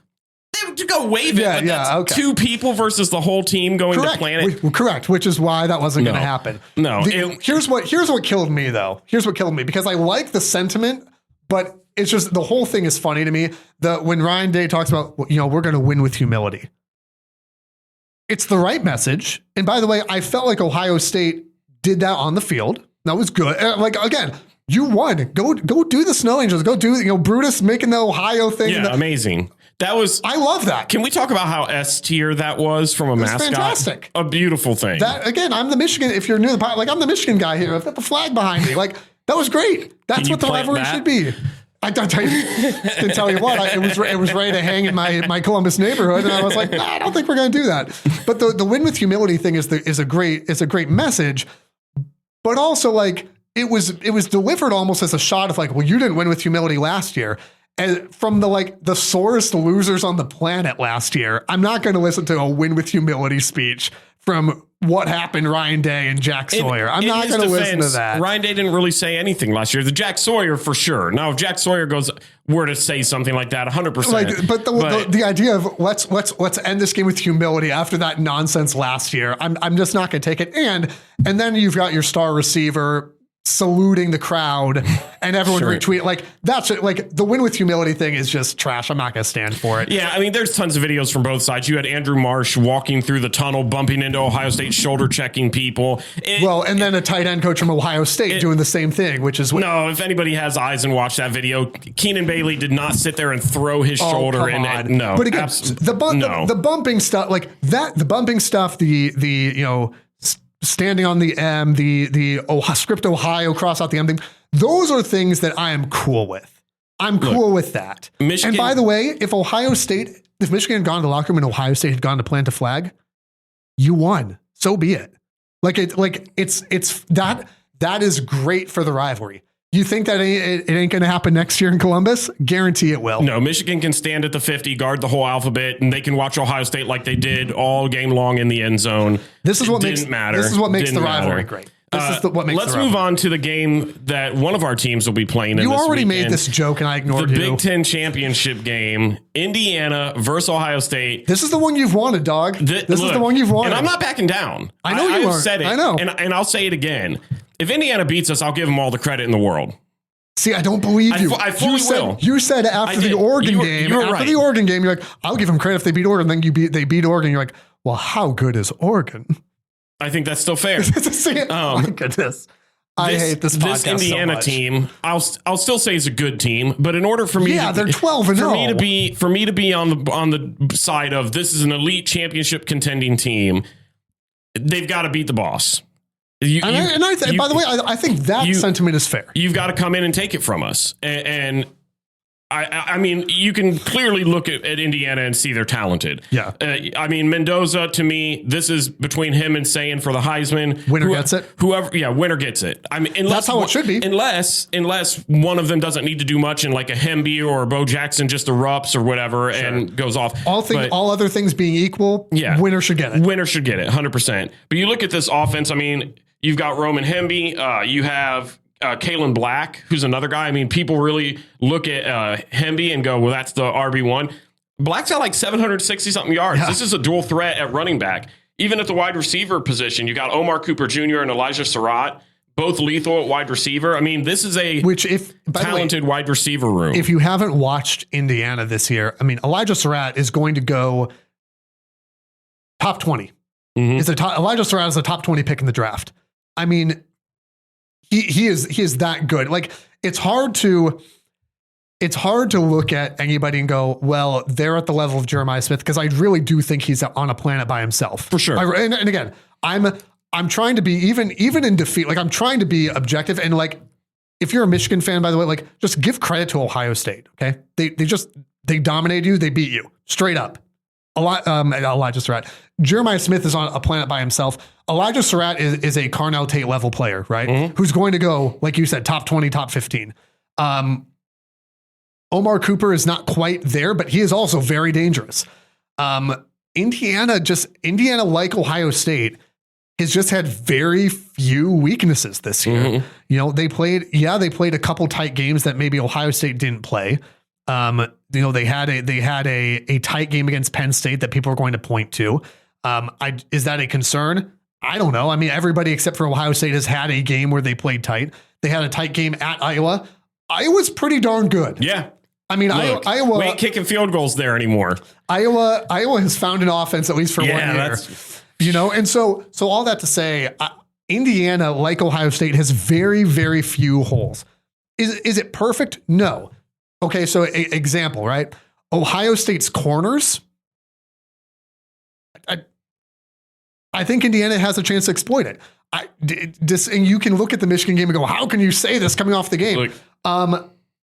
They would go wave it. Okay. Two people versus the whole team going to Planet. Correct, which is why that wasn't going to happen. No. Here's what killed me, though. Here's what killed me, because I like the sentiment, but it's just the whole thing is funny to me. When Ryan Day talks about, we're going to win with humility. It's the right message. And by the way, I felt like Ohio State did that on the field. That was good. Again, you won. Go do the Snow Angels. Go do, Brutus making the Ohio thing. Yeah, amazing. I love that. Can we talk about how S tier that was from a mascot? Fantastic. A beautiful thing. That again, I'm the Michigan. If you're new to the podcast, I'm the Michigan guy here. I've got the flag behind me. That was great. That's what the rivalry should be. I didn't tell you what. It was ready to hang in my Columbus neighborhood, and I was like, I don't think we're going to do that. But the win with humility thing is a great message. But also, it was delivered almost as a shot of you didn't win with humility last year. And from the sorest losers on the planet last year, I'm not going to listen to a win with humility speech from what happened Ryan Day and Jack Sawyer. I'm not going to listen to that. Ryan Day didn't really say anything last year. The Jack Sawyer for sure. Now, if Jack Sawyer were to say something like that, 100%. But the idea of let's end this game with humility after that nonsense last year, I'm just not going to take it. And then you've got your star receiver saluting the crowd and everyone retweet that's it. The win with humility thing is just trash. I'm not going to stand for it. Yeah. I mean, there's tons of videos from both sides. You had Andrew Marsh walking through the tunnel, bumping into Ohio State, shoulder checking people. And then a tight end coach from Ohio State doing the same thing, which is no, if anybody has eyes and watch that video, Keenan Bailey did not sit there and throw his shoulder in it. No, but again, the bumping stuff the bumping stuff, standing on the M, the script Ohio, cross out the M thing. Those are things that I am cool with. I'm cool with that. Michigan, and by the way, if Michigan had gone to the locker room and Ohio State had gone to plant a flag, you won. So be it. It's that is great for the rivalry. You think that it ain't going to happen next year in Columbus? Guarantee it will. No, Michigan can stand at the 50, guard the whole alphabet, and they can watch Ohio State like they did all game long in the end zone. This is what makes the rivalry great. Let's move on to the game that one of our teams will be playing in. You already made this joke, and I ignored you. The Big Ten championship game, Indiana versus Ohio State. This is the one you've wanted, dog. This is the one you've wanted, and I'm not backing down. I know you are. I've said it. I know, and I'll say it again. If Indiana beats us, I'll give them all the credit in the world. See, I don't believe you. I fully will. You said after the Oregon game, the Oregon game, you're like, I'll give them credit if they beat Oregon. Then they beat Oregon. You're like, well, how good is Oregon? I think that's still fair. My goodness. I hate this podcast. This Indiana team, I'll still say is a good team, but in order for me, they're 12-0. For me to be on the side of this is an elite championship contending team, they've got to beat the boss. By the way, I think that sentiment is fair. You've got to come in and take it from us. And I mean, you can clearly look at Indiana and see they're talented. Yeah. I mean, Mendoza, to me, this is between him and Sayin for the Heisman. Winner gets it. Winner gets it. I mean, that's how it should be. Unless one of them doesn't need to do much and like a Hemby or a Bo Jackson just erupts or whatever and goes off. All other things being equal, winner should get it. Winner should get it, 100%. But you look at this offense, I mean, you've got Roman Hemby. You have Kalen Black, who's another guy. I mean, people really look at Hemby and go, well, that's the RB1. Black's got like 760-something yards. Yeah. This is a dual threat at running back. Even at the wide receiver position, you got Omar Cooper Jr. and Elijah Surratt, both lethal at wide receiver. I mean, this is a talented wide receiver room. If you haven't watched Indiana this year, I mean, Elijah Surratt is going to go top 20. Mm-hmm. Elijah Surratt is a top 20 pick in the draft. I mean, he is that good. Like, it's hard to it's hard to look at anybody and go, well, they're at the level of Jeremiah Smith, because I really do think he's on a planet by himself. For sure. And again, I'm trying to be even in defeat. Like, I'm trying to be objective, and like, if you're a Michigan fan, by the way, like, just give credit to Ohio State. Okay, they dominated you, they beat you straight up. Elijah Surratt. Jeremiah Smith is on a planet by himself. Elijah Surratt is a Carnell Tate level player, right? Mm-hmm. Who's going to go, like you said, top 20, top 15. Omar Cooper is not quite there, but he is also very dangerous. Indiana, like Ohio State, has just had very few weaknesses this year. Mm-hmm. You know, they played a couple tight games that maybe Ohio State didn't play. You know, they had a tight game against Penn State that people are going to point to. Is that a concern? I don't know. I mean, everybody except for Ohio State has had a game where they played tight. They had a tight game at Iowa. Iowa's pretty darn good. Yeah. I mean, look, Iowa we ain't kicking field goals there anymore. Iowa has found an offense, at least for 1 year. You know, and so all that to say, Indiana, like Ohio State, has very, very few holes. Is it perfect? No. Okay, so example, right? Ohio State's corners. I think Indiana has a chance to exploit it. And you can look at the Michigan game and go, how can you say this coming off the game? Look,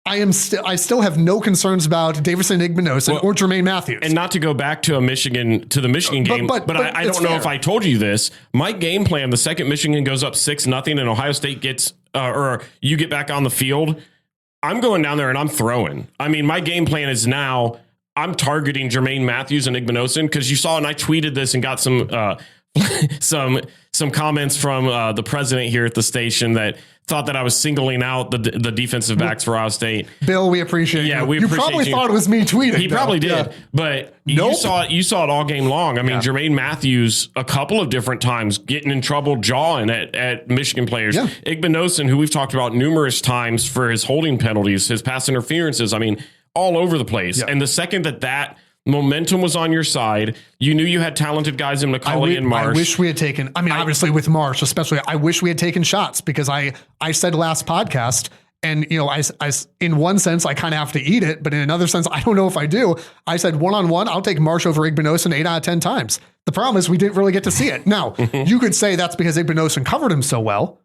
I still have no concerns about Davison Igbinosun or Jermaine Matthews. And not to go back to the Michigan game, but I don't know if I told you this. My game plan, the second Michigan goes up 6-0 and Ohio State gets, or you get back on the field, I'm going down there and I'm throwing. I mean, my game plan is now I'm targeting Jermaine Matthews and Igbinosun, because you saw, and I tweeted this and got some comments from the president here at the station that thought that I was singling out the defensive backs for Ohio State. Bill, we appreciate you. Yeah, you probably thought it was me tweeting. He probably did, yeah. But nope. you saw it all game long. I mean, Jermaine Matthews a couple of different times getting in trouble, jawing at Michigan players. Yeah. Igbinosun, who we've talked about numerous times for his holding penalties, his pass interferences. I mean, all over the place. Yeah. And the second that momentum was on your side, you knew you had talented guys in McCauley and Marsh. I wish we had taken, obviously with Marsh, especially, I wish we had taken shots, because I said last podcast, and, you know, I in one sense, I kind of have to eat it, but in another sense, I don't know if I do. I said one-on-one, I'll take Marsh over Igbinosun 8 out of 10 times. The problem is we didn't really get to see it. Now, you could say that's because Igbinosun covered him so well.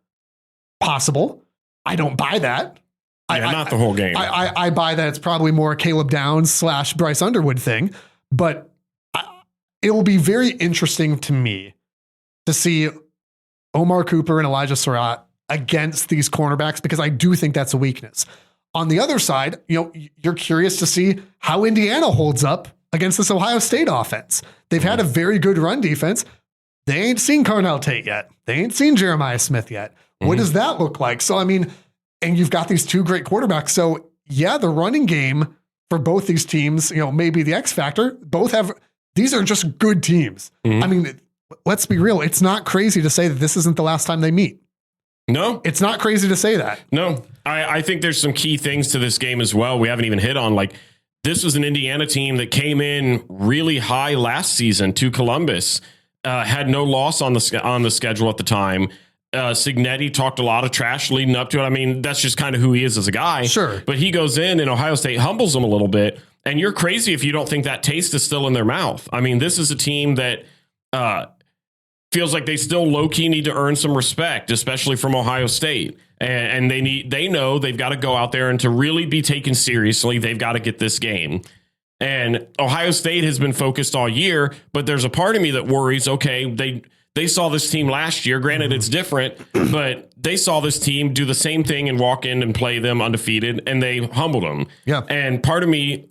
Possible. I don't buy that. Not the whole game. I buy that it's probably more a Caleb Downs / Bryce Underwood thing, but it will be very interesting to me to see Omar Cooper and Elijah Surratt against these cornerbacks, because I do think that's a weakness. On the other side, you know, you're curious to see how Indiana holds up against this Ohio State offense. They've had a very good run defense. They ain't seen Carnell Tate yet. They ain't seen Jeremiah Smith yet. What does that look like? So, I mean, and you've got these two great quarterbacks. So yeah, the running game for both these teams, you know, maybe the X factor. These are just good teams. Mm-hmm. I mean, let's be real. It's not crazy to say that this isn't the last time they meet. No, it's not crazy to say that. No, I think there's some key things to this game as well. We haven't even hit on, like, this was an Indiana team that came in really high last season to Columbus, had no loss on the schedule at the time. Signetti talked a lot of trash leading up to it. I mean, that's just kind of who he is as a guy. Sure. But he goes in and Ohio State humbles him a little bit. And you're crazy if you don't think that taste is still in their mouth. I mean, this is a team that feels like they still low-key need to earn some respect, especially from Ohio State. And they know they've got to go out there, and to really be taken seriously, they've got to get this game. And Ohio State has been focused all year, but there's a part of me that worries, okay, they saw this team last year. Granted, it's different, but they saw this team do the same thing and walk in and play them undefeated, and they humbled them. Yeah. And part of me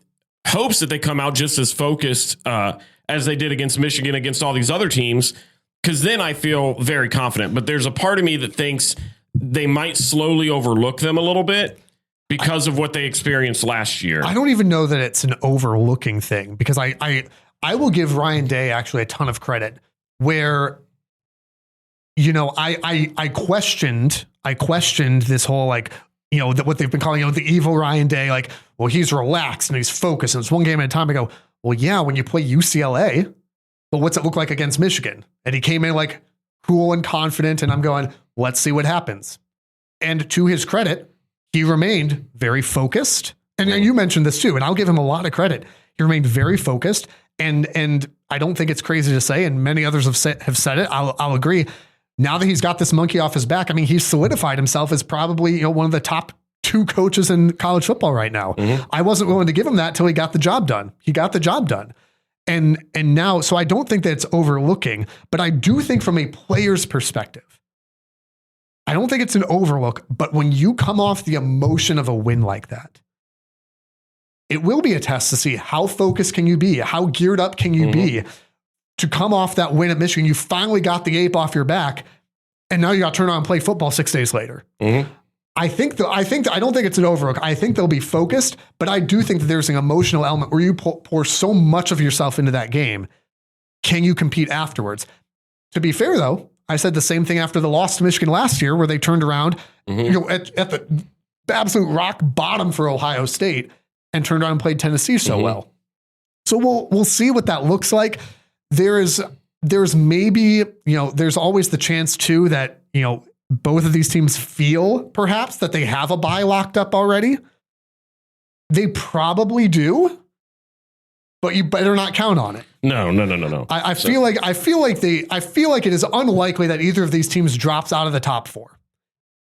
hopes that they come out just as focused as they did against Michigan, against all these other teams, because then I feel very confident. But there's a part of me that thinks they might slowly overlook them a little bit because of what they experienced last year. I don't even know that it's an overlooking thing, because I will give Ryan Day actually a ton of credit where, you know, I questioned this whole, like, you know, what they've been calling, you know, the evil Ryan Day, like, well, he's relaxed and he's focused and it's one game at a time. I go, well, yeah, when you play UCLA, but what's it look like against Michigan? And he came in like cool and confident, and I'm going, let's see what happens. And to his credit, he remained very focused, And you mentioned this too, and I'll give him a lot of credit. He remained very focused, and I don't think it's crazy to say, and many others have said it. I'll agree. Now that he's got this monkey off his back, I mean, he's solidified himself as probably one of the top 2 coaches in college football right now. I wasn't willing to give him that till he got the job done. He got the job done. And now, so I don't think that it's overlooking, but I do think from a player's perspective, I don't think it's an overlook, but when you come off the emotion of a win like that, it will be a test to see how focused can you be, how geared up can you be to come off that win at Michigan. You finally got the ape off your back, and now you got to turn on and play football 6 days later. I don't think it's an overlook. I think they'll be focused, but I do think that there's an emotional element where you pour so much of yourself into that game. Can you compete afterwards? To be fair, though, I said the same thing after the loss to Michigan last year, where they turned around, at the absolute rock bottom for Ohio State, and turned around and played Tennessee so well. So we'll see what that looks like. There's maybe, there's always the chance too that, both of these teams feel perhaps that they have a bye locked up already. They probably do, but you better not count on it. No. I feel like it is unlikely that either of these teams drops out of the top 4.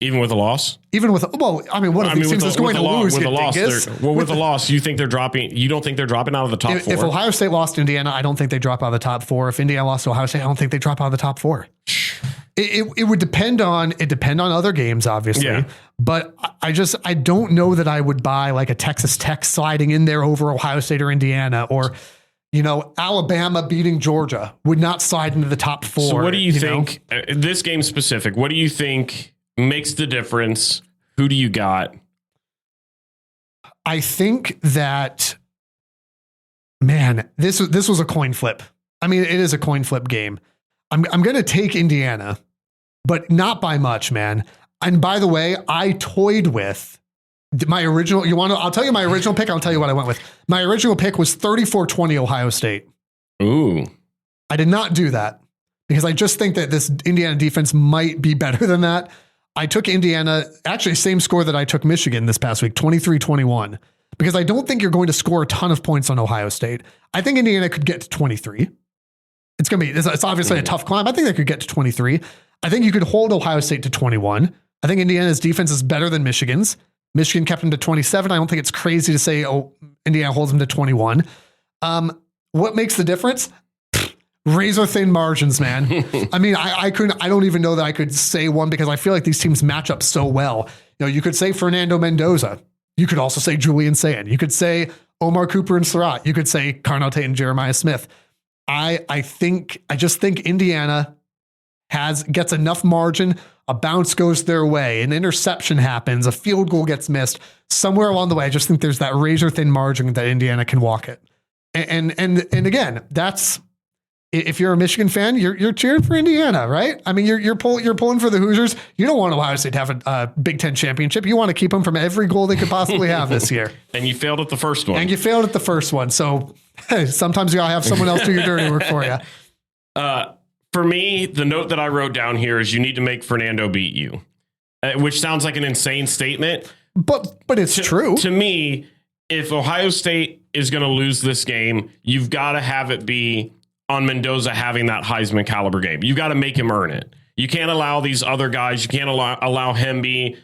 Even with a loss? One of these teams is going to lose. With the loss, you think they're dropping? You don't think they're dropping out of the top 4? If Ohio State lost to Indiana, I don't think they drop out of the top 4. If Indiana lost to Ohio State, I don't think they drop out of the top 4. It would depend on other games, obviously, but I don't know that I would buy like a Texas Tech sliding in there over Ohio State or Indiana, or Alabama beating Georgia would not slide into the top 4. So what do you think? This game specific, what do you think makes the difference? Who do you got? I think that, man, this was a coin flip. I mean, it is a coin flip game. I'm going to take Indiana, but not by much, man. And by the way, I toyed with my original. I'll tell you my original pick. I'll tell you what I went with. My original pick was 34-20 Ohio State. Ooh. I did not do that because I just think that this Indiana defense might be better than that. I took Indiana, actually same score that I took Michigan this past week, 23-21, because I don't think you're going to score a ton of points on Ohio State. I think Indiana could get to 23. It's obviously a tough climb. I think they could get to 23. I think you could hold Ohio State to 21. I think Indiana's defense is better than Michigan's. Michigan kept them to 27. I don't think it's crazy to say, Indiana holds them to 21. What makes the difference? Razor thin margins, man. I mean, I don't even know that I could say one because I feel like these teams match up so well. You could say Fernando Mendoza. You could also say Julian Sand. You could say Omar Cooper and Surratt. You could say Carnell Tate and Jeremiah Smith. I just think Indiana gets enough margin. A bounce goes their way, an interception happens, a field goal gets missed somewhere along the way. I just think there's that razor thin margin that Indiana can walk it. And again, that's, if you're a Michigan fan, you're cheering for Indiana, right? I mean, you're pulling for the Hoosiers. You don't want Ohio State to have a Big Ten championship. You want to keep them from every goal they could possibly have this year. And you failed at the first one. So hey, sometimes you gotta have someone else do your dirty work for you. For me, the note that I wrote down here is you need to make Fernando beat you, which sounds like an insane statement, but it's true to me. If Ohio State is going to lose this game, you've got to have it be on Mendoza having that Heisman caliber game. You got to make him earn it. You can't allow these other guys. You can't allow Hemby,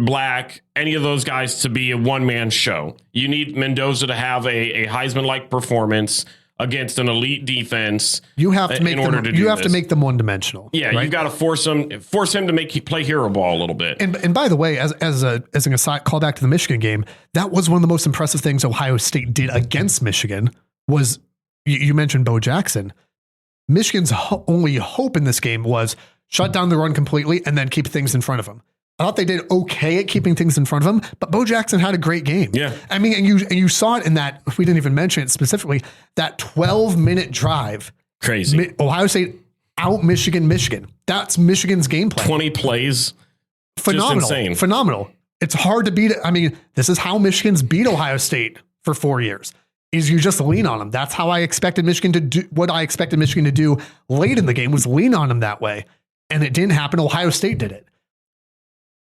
Black, any of those guys to be a one-man show. You need Mendoza to have a Heisman-like performance against an elite defense. You have to make to make them one-dimensional. Yeah, right? You've got to force him to play hero ball a little bit. And by the way, as an aside, call back to the Michigan game, that was one of the most impressive things Ohio State did against Michigan was, you mentioned Bo Jackson. Michigan's only hope in this game was shut down the run completely and then keep things in front of them. I thought they did okay at keeping things in front of him, but Bo Jackson had a great game. Yeah. I mean, and you saw it in that, we didn't even mention it specifically, that 12-minute drive. Crazy. Ohio State out Michigan. That's Michigan's game plan. 20 plays. Phenomenal. Just insane. Phenomenal. It's hard to beat it. I mean, this is how Michigan's beat Ohio State for 4 years. Is you just lean on them. That's how I expected Michigan to do. What I expected Michigan to do late in the game was lean on them that way. And it didn't happen. Ohio State did it.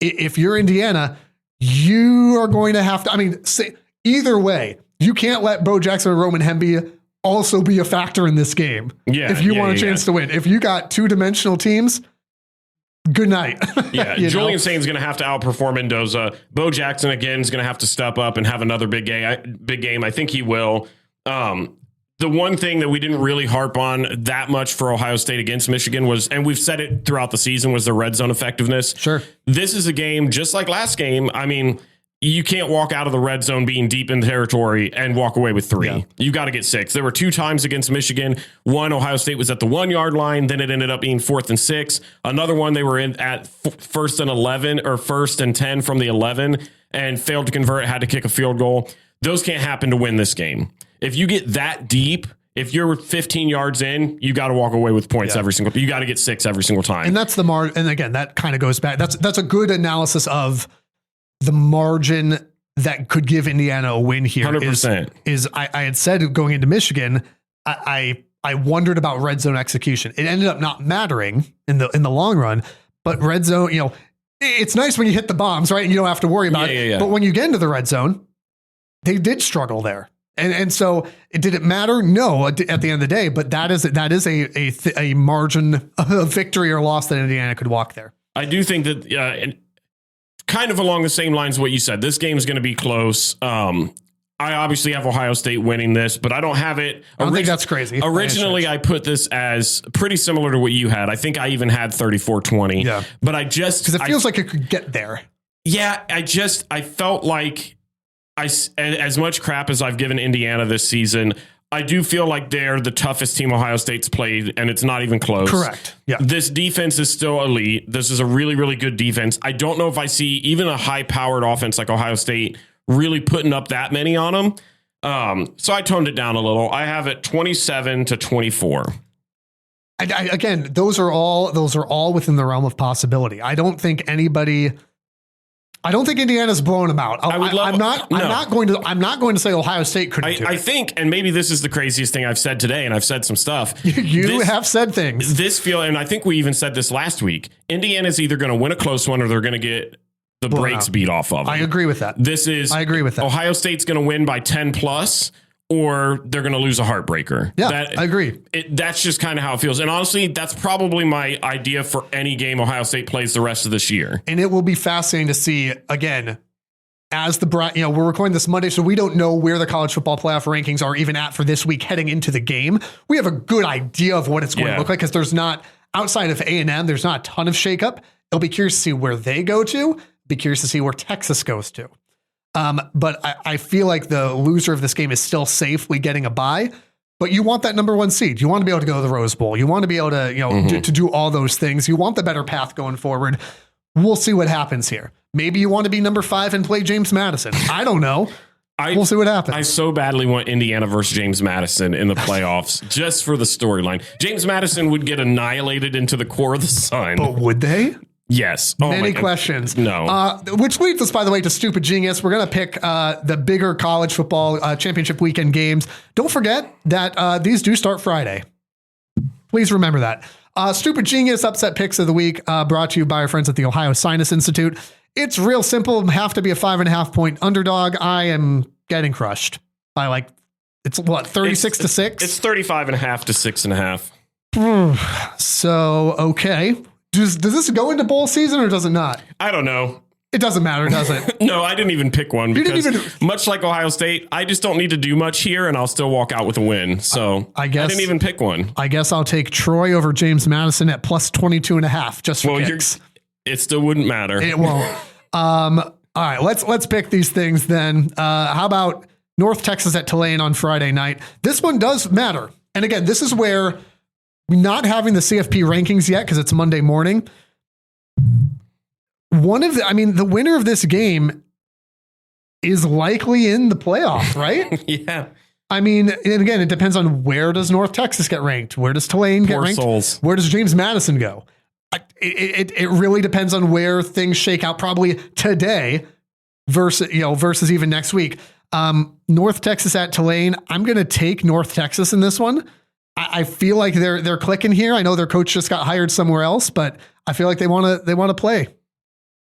If you're Indiana, you are going to have to, either way, you can't let Bo Jackson and Roman Hemby also be a factor in this game. Yeah. If you want a chance to win. If you got two-dimensional teams, good night. Yeah. Julian Saint's going to have to outperform Mendoza. Bo Jackson, again, is going to have to step up and have another big game. I think he will. The one thing that we didn't really harp on that much for Ohio State against Michigan was, and we've said it throughout the season, was the red zone effectiveness. Sure. This is a game just like last game. I mean, you can't walk out of the red zone being deep in the territory and walk away with 3. Yeah. You got to get 6. There were 2 times against Michigan. One, Ohio State was at the 1 yard line. Then it ended up being 4th and 6. Another one, they were in at 1st and 11 or 1st and 10 from the 11 and failed to convert, had to kick a field goal. Those can't happen to win this game. If you get that deep, if you're 15 yards in, you got to walk away with points every single. You got to get 6 every single time. And that's the and again, that kind of goes back. That's a good analysis of the margin that could give Indiana a win here. 100%. Is I had said going into Michigan, I wondered about red zone execution. It ended up not mattering in the long run, but red zone, it's nice when you hit the bombs, right? And you don't have to worry about it. Yeah. But when you get into the red zone, they did struggle there. And so did it matter? No, at the end of the day, but that is a margin of victory or loss that Indiana could walk there. I do think that kind of along the same lines of what you said, this game is going to be close. I obviously have Ohio State winning this, but I don't have it. I don't think that's crazy. Originally, I put this as pretty similar to what you had. I think I even had 34-20. Yeah. But because it feels like it could get there. Yeah. I felt like as much crap as I've given Indiana this season, I do feel like they're the toughest team Ohio State's played, and it's not even close. Correct. Yeah. This defense is still elite. This is a really, really good defense. I don't know if I see even a high-powered offense like Ohio State really putting up that many on them. So I toned it down a little. I have it 27-24. Again, those are all within the realm of possibility. I don't think Indiana's blowing them out. I'm not going to say Ohio State couldn't do it. I think, and maybe this is the craziest thing I've said today, and I've said some stuff. You have said things. And I think we even said this last week. Indiana's either going to win a close one or they're going to get the brakes beat off of them. I agree with that. I agree with that. Ohio State's going to win by 10 plus. Or they're going to lose a heartbreaker. Yeah, I agree. That's just kind of how it feels. And honestly, that's probably my idea for any game Ohio State plays the rest of this year. And it will be fascinating to see, again, as we're recording this Monday, so we don't know where the college football playoff rankings are even at for this week heading into the game. We have a good idea of what it's going to look like because there's not, outside of A&M, there's not a ton of shakeup. It'll be curious to see where they go to. Be curious to see where Texas goes to. But I feel like the loser of this game is still safely getting a bye, but you want that number 1 seed. You want to be able to go to the Rose Bowl. You want to be able to, to do all those things. You want the better path going forward. We'll see what happens here. Maybe you want to be number 5 and play James Madison. I don't know. We'll see what happens. I so badly want Indiana versus James Madison in the playoffs just for the storyline. James Madison would get annihilated into the core of the sun. But would they? Yes. Many questions. No. Which leads us, by the way, to Stupid Genius. We're going to pick the bigger college football championship weekend games. Don't forget that these do start Friday. Please remember that. Stupid Genius Upset Picks of the Week brought to you by our friends at the Ohio Sinus Institute. It's real simple. Have to be a 5.5 point underdog. I am getting crushed by 36 to 6? It's 35.5 to 6.5. So, okay. Does this go into bowl season or does it not? I don't know. It doesn't matter, does it? No, I didn't even pick one because much like Ohio State, I just don't need to do much here and I'll still walk out with a win. So I didn't even pick one. I guess I'll take Troy over James Madison at plus 22.5 just for kicks. It still wouldn't matter. It won't. All right, let's pick these things then. How about North Texas at Tulane on Friday night? This one does matter. And again, this is where not having the CFP rankings yet because it's Monday morning. The winner of this game is likely in the playoff, right? Yeah. And again, it depends on where does North Texas get ranked? Where does Tulane get ranked? Souls. Where does James Madison go? It really depends on where things shake out probably today versus even next week. North Texas at Tulane. I'm going to take North Texas in this one. I feel like they're clicking here. I know their coach just got hired somewhere else, but I feel like they want to play.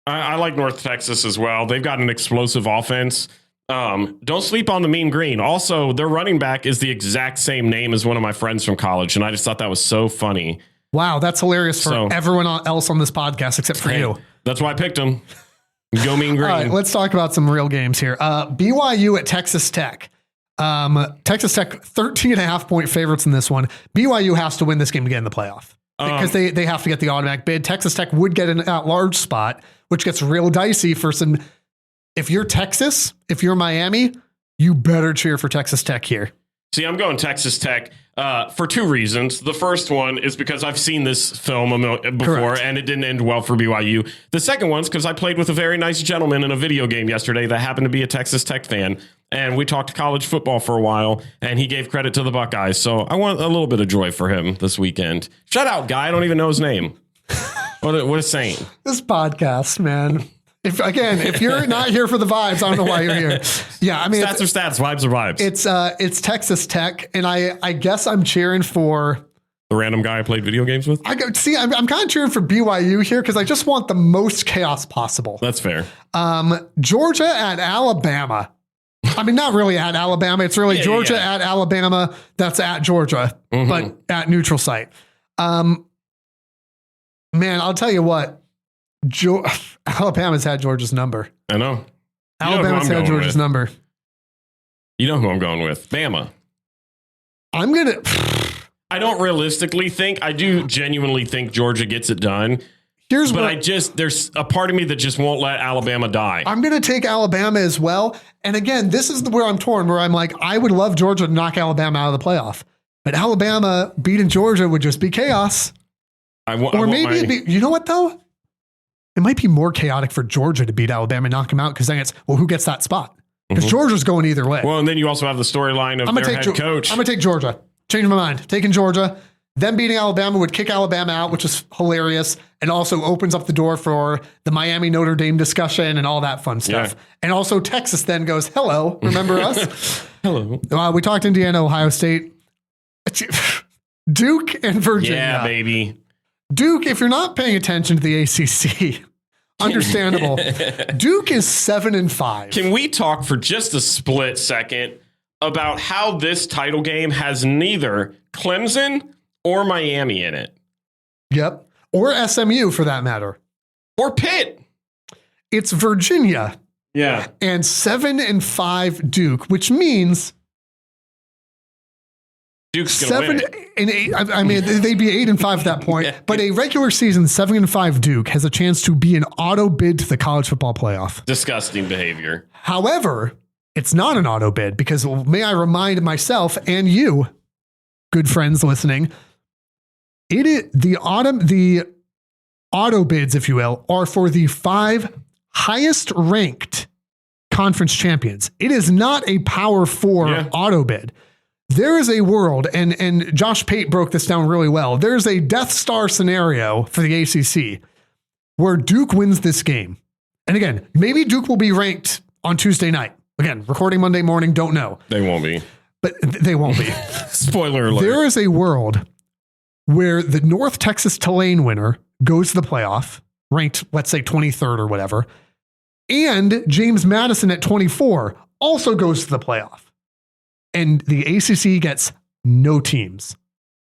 I like North Texas as well. They've got an explosive offense. Don't sleep on the Mean Green. Also, their running back is the exact same name as one of my friends from college, and I just thought that was so funny. Wow, that's hilarious for everyone else on this podcast except for you. That's why I picked them. Go Mean Green. All right, let's talk about some real games here. BYU at Texas Tech. Texas Tech 13.5 point favorites in this one. BYU has to win this game to get in the playoff because they have to get the automatic bid. Texas Tech would get an at-large spot, which gets real dicey for some. If you're Texas, if you're Miami, you better cheer for Texas Tech here. See, I'm going Texas Tech for two reasons. The first one is because I've seen this film before, Correct. and it didn't end well for BYU. The second one's because I played with a very nice gentleman in a video game yesterday that happened to be a Texas Tech fan, and we talked college football for a while, and he gave credit to the Buckeyes. So I want a little bit of joy for him this weekend. Shut out, guy. I don't even know his name. What a saint. This podcast, man. If you're not here for the vibes, I don't know why you're here. Yeah, I mean, stats are stats, vibes are vibes. It's Texas Tech, and I guess I'm cheering for the random guy I played video games with. I'm kind of cheering for BYU here because I just want the most chaos possible. That's fair. Georgia at Alabama. I mean, not really at Alabama. It's really Georgia at Alabama. That's at Georgia, but at neutral site. Man, I'll tell you what. Alabama's had Georgia's number. I know. Alabama's had Georgia's number. You know who I'm going with. Bama. I don't realistically think. I do genuinely think Georgia gets it done. There's a part of me that just won't let Alabama die. I'm going to take Alabama as well. And again, this is where I'm torn, where I'm like, I would love Georgia to knock Alabama out of the playoff. But Alabama beating Georgia would just be chaos. You know what, though? It might be more chaotic for Georgia to beat Alabama and knock them out because then it's, well, who gets that spot? Because Georgia's going either way. Well, and then you also have the storyline of their head coach. I'm going to take Georgia. Change my mind. Taking Georgia. Them beating Alabama would kick Alabama out, which is hilarious, and also opens up the door for the Miami Notre Dame discussion and all that fun stuff. Yeah. And also Texas then goes, hello, remember us? Hello. We talked Indiana, Ohio State. Duke and Virginia. Yeah, baby. Duke, if you're not paying attention to the ACC, understandable. Duke is 7-5. Can we talk for just a split second about how this title game has neither Clemson or Miami in it? Yep. Or SMU for that matter. Or Pitt. It's Virginia. Yeah. And 7-5 Duke, which means Duke's going to win. 7-8. I mean, they'd be 8-5 at that point. But a regular season 7-5 Duke has a chance to be an auto bid to the college football playoff. Disgusting behavior. However, it's not an auto bid because may I remind myself and you, good friends listening, the auto bids, if you will, are for the 5 highest ranked conference champions. It is not a Power 4 auto bid. There is a world, and Josh Pate broke this down really well. There's a Death Star scenario for the ACC where Duke wins this game. And again, maybe Duke will be ranked on Tuesday night. Again, recording Monday morning, don't know. They won't be. But they won't be. Spoiler alert. There is a world where the North Texas Tulane winner goes to the playoff, ranked, let's say, 23rd or whatever, and James Madison at 24 also goes to the playoff. And the ACC gets no teams.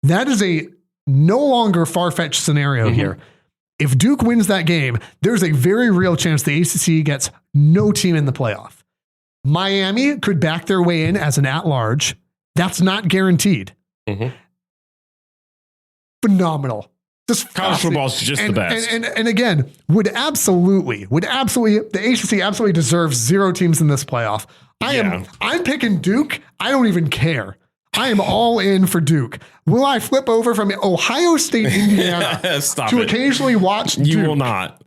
That is a no longer far-fetched scenario here. If Duke wins that game, there's a very real chance the ACC gets no team in the playoff. Miami could back their way in as an at-large. That's not guaranteed. Phenomenal. Just college football is just the best. And again, would absolutely, the ACC absolutely deserves 0 teams in this playoff. I'm picking Duke. I don't even care. I am all in for Duke. Will I flip over from Ohio State, Indiana to occasionally watch Duke? You will not.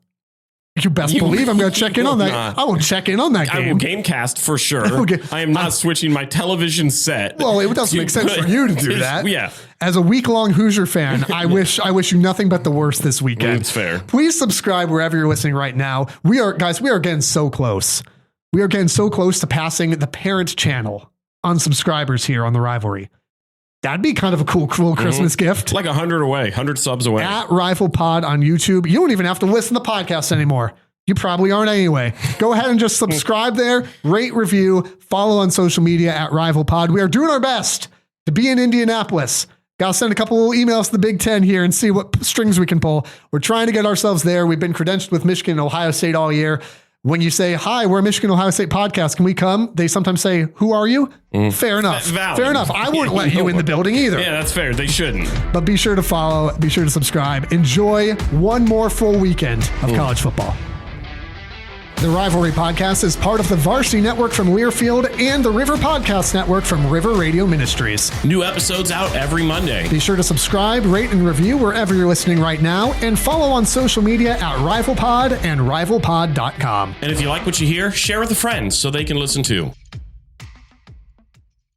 You best believe I'm going to check in on that. Not. I will check in on that game. I will gamecast for sure. I am not switching my television set. Well, it doesn't make sense for you to do that. Yeah. As a week-long Hoosier fan, I wish you nothing but the worst this weekend. It's fair. Please subscribe wherever you're listening right now. We are getting so close. We are getting so close to passing the parent channel on subscribers here on the Rivalry. That'd be kind of a cool Christmas gift. Like 100 away, 100 subs away. At Rival Pod on YouTube. You don't even have to listen to the podcast anymore. You probably aren't anyway. Go ahead and just subscribe there, rate, review, follow on social media at Rival Pod. We are doing our best to be in Indianapolis. Got to send a couple of emails to the Big Ten here and see what strings we can pull. We're trying to get ourselves there. We've been credentialed with Michigan and Ohio State all year. When you say, hi, we're a Michigan Ohio State podcast, can we come? They sometimes say, who are you? Fair enough. Fair enough. I wouldn't let you in the building either. Yeah, that's fair. They shouldn't. But be sure to follow, be sure to subscribe. Enjoy one more full weekend of college football. The Rivalry Podcast is part of the Varsity Network from Learfield and the River Podcast Network from River Radio Ministries. New episodes out every Monday. Be sure to subscribe, rate, and review wherever you're listening right now, and follow on social media at RivalPod and RivalPod.com. And if you like what you hear, share with a friend so they can listen too.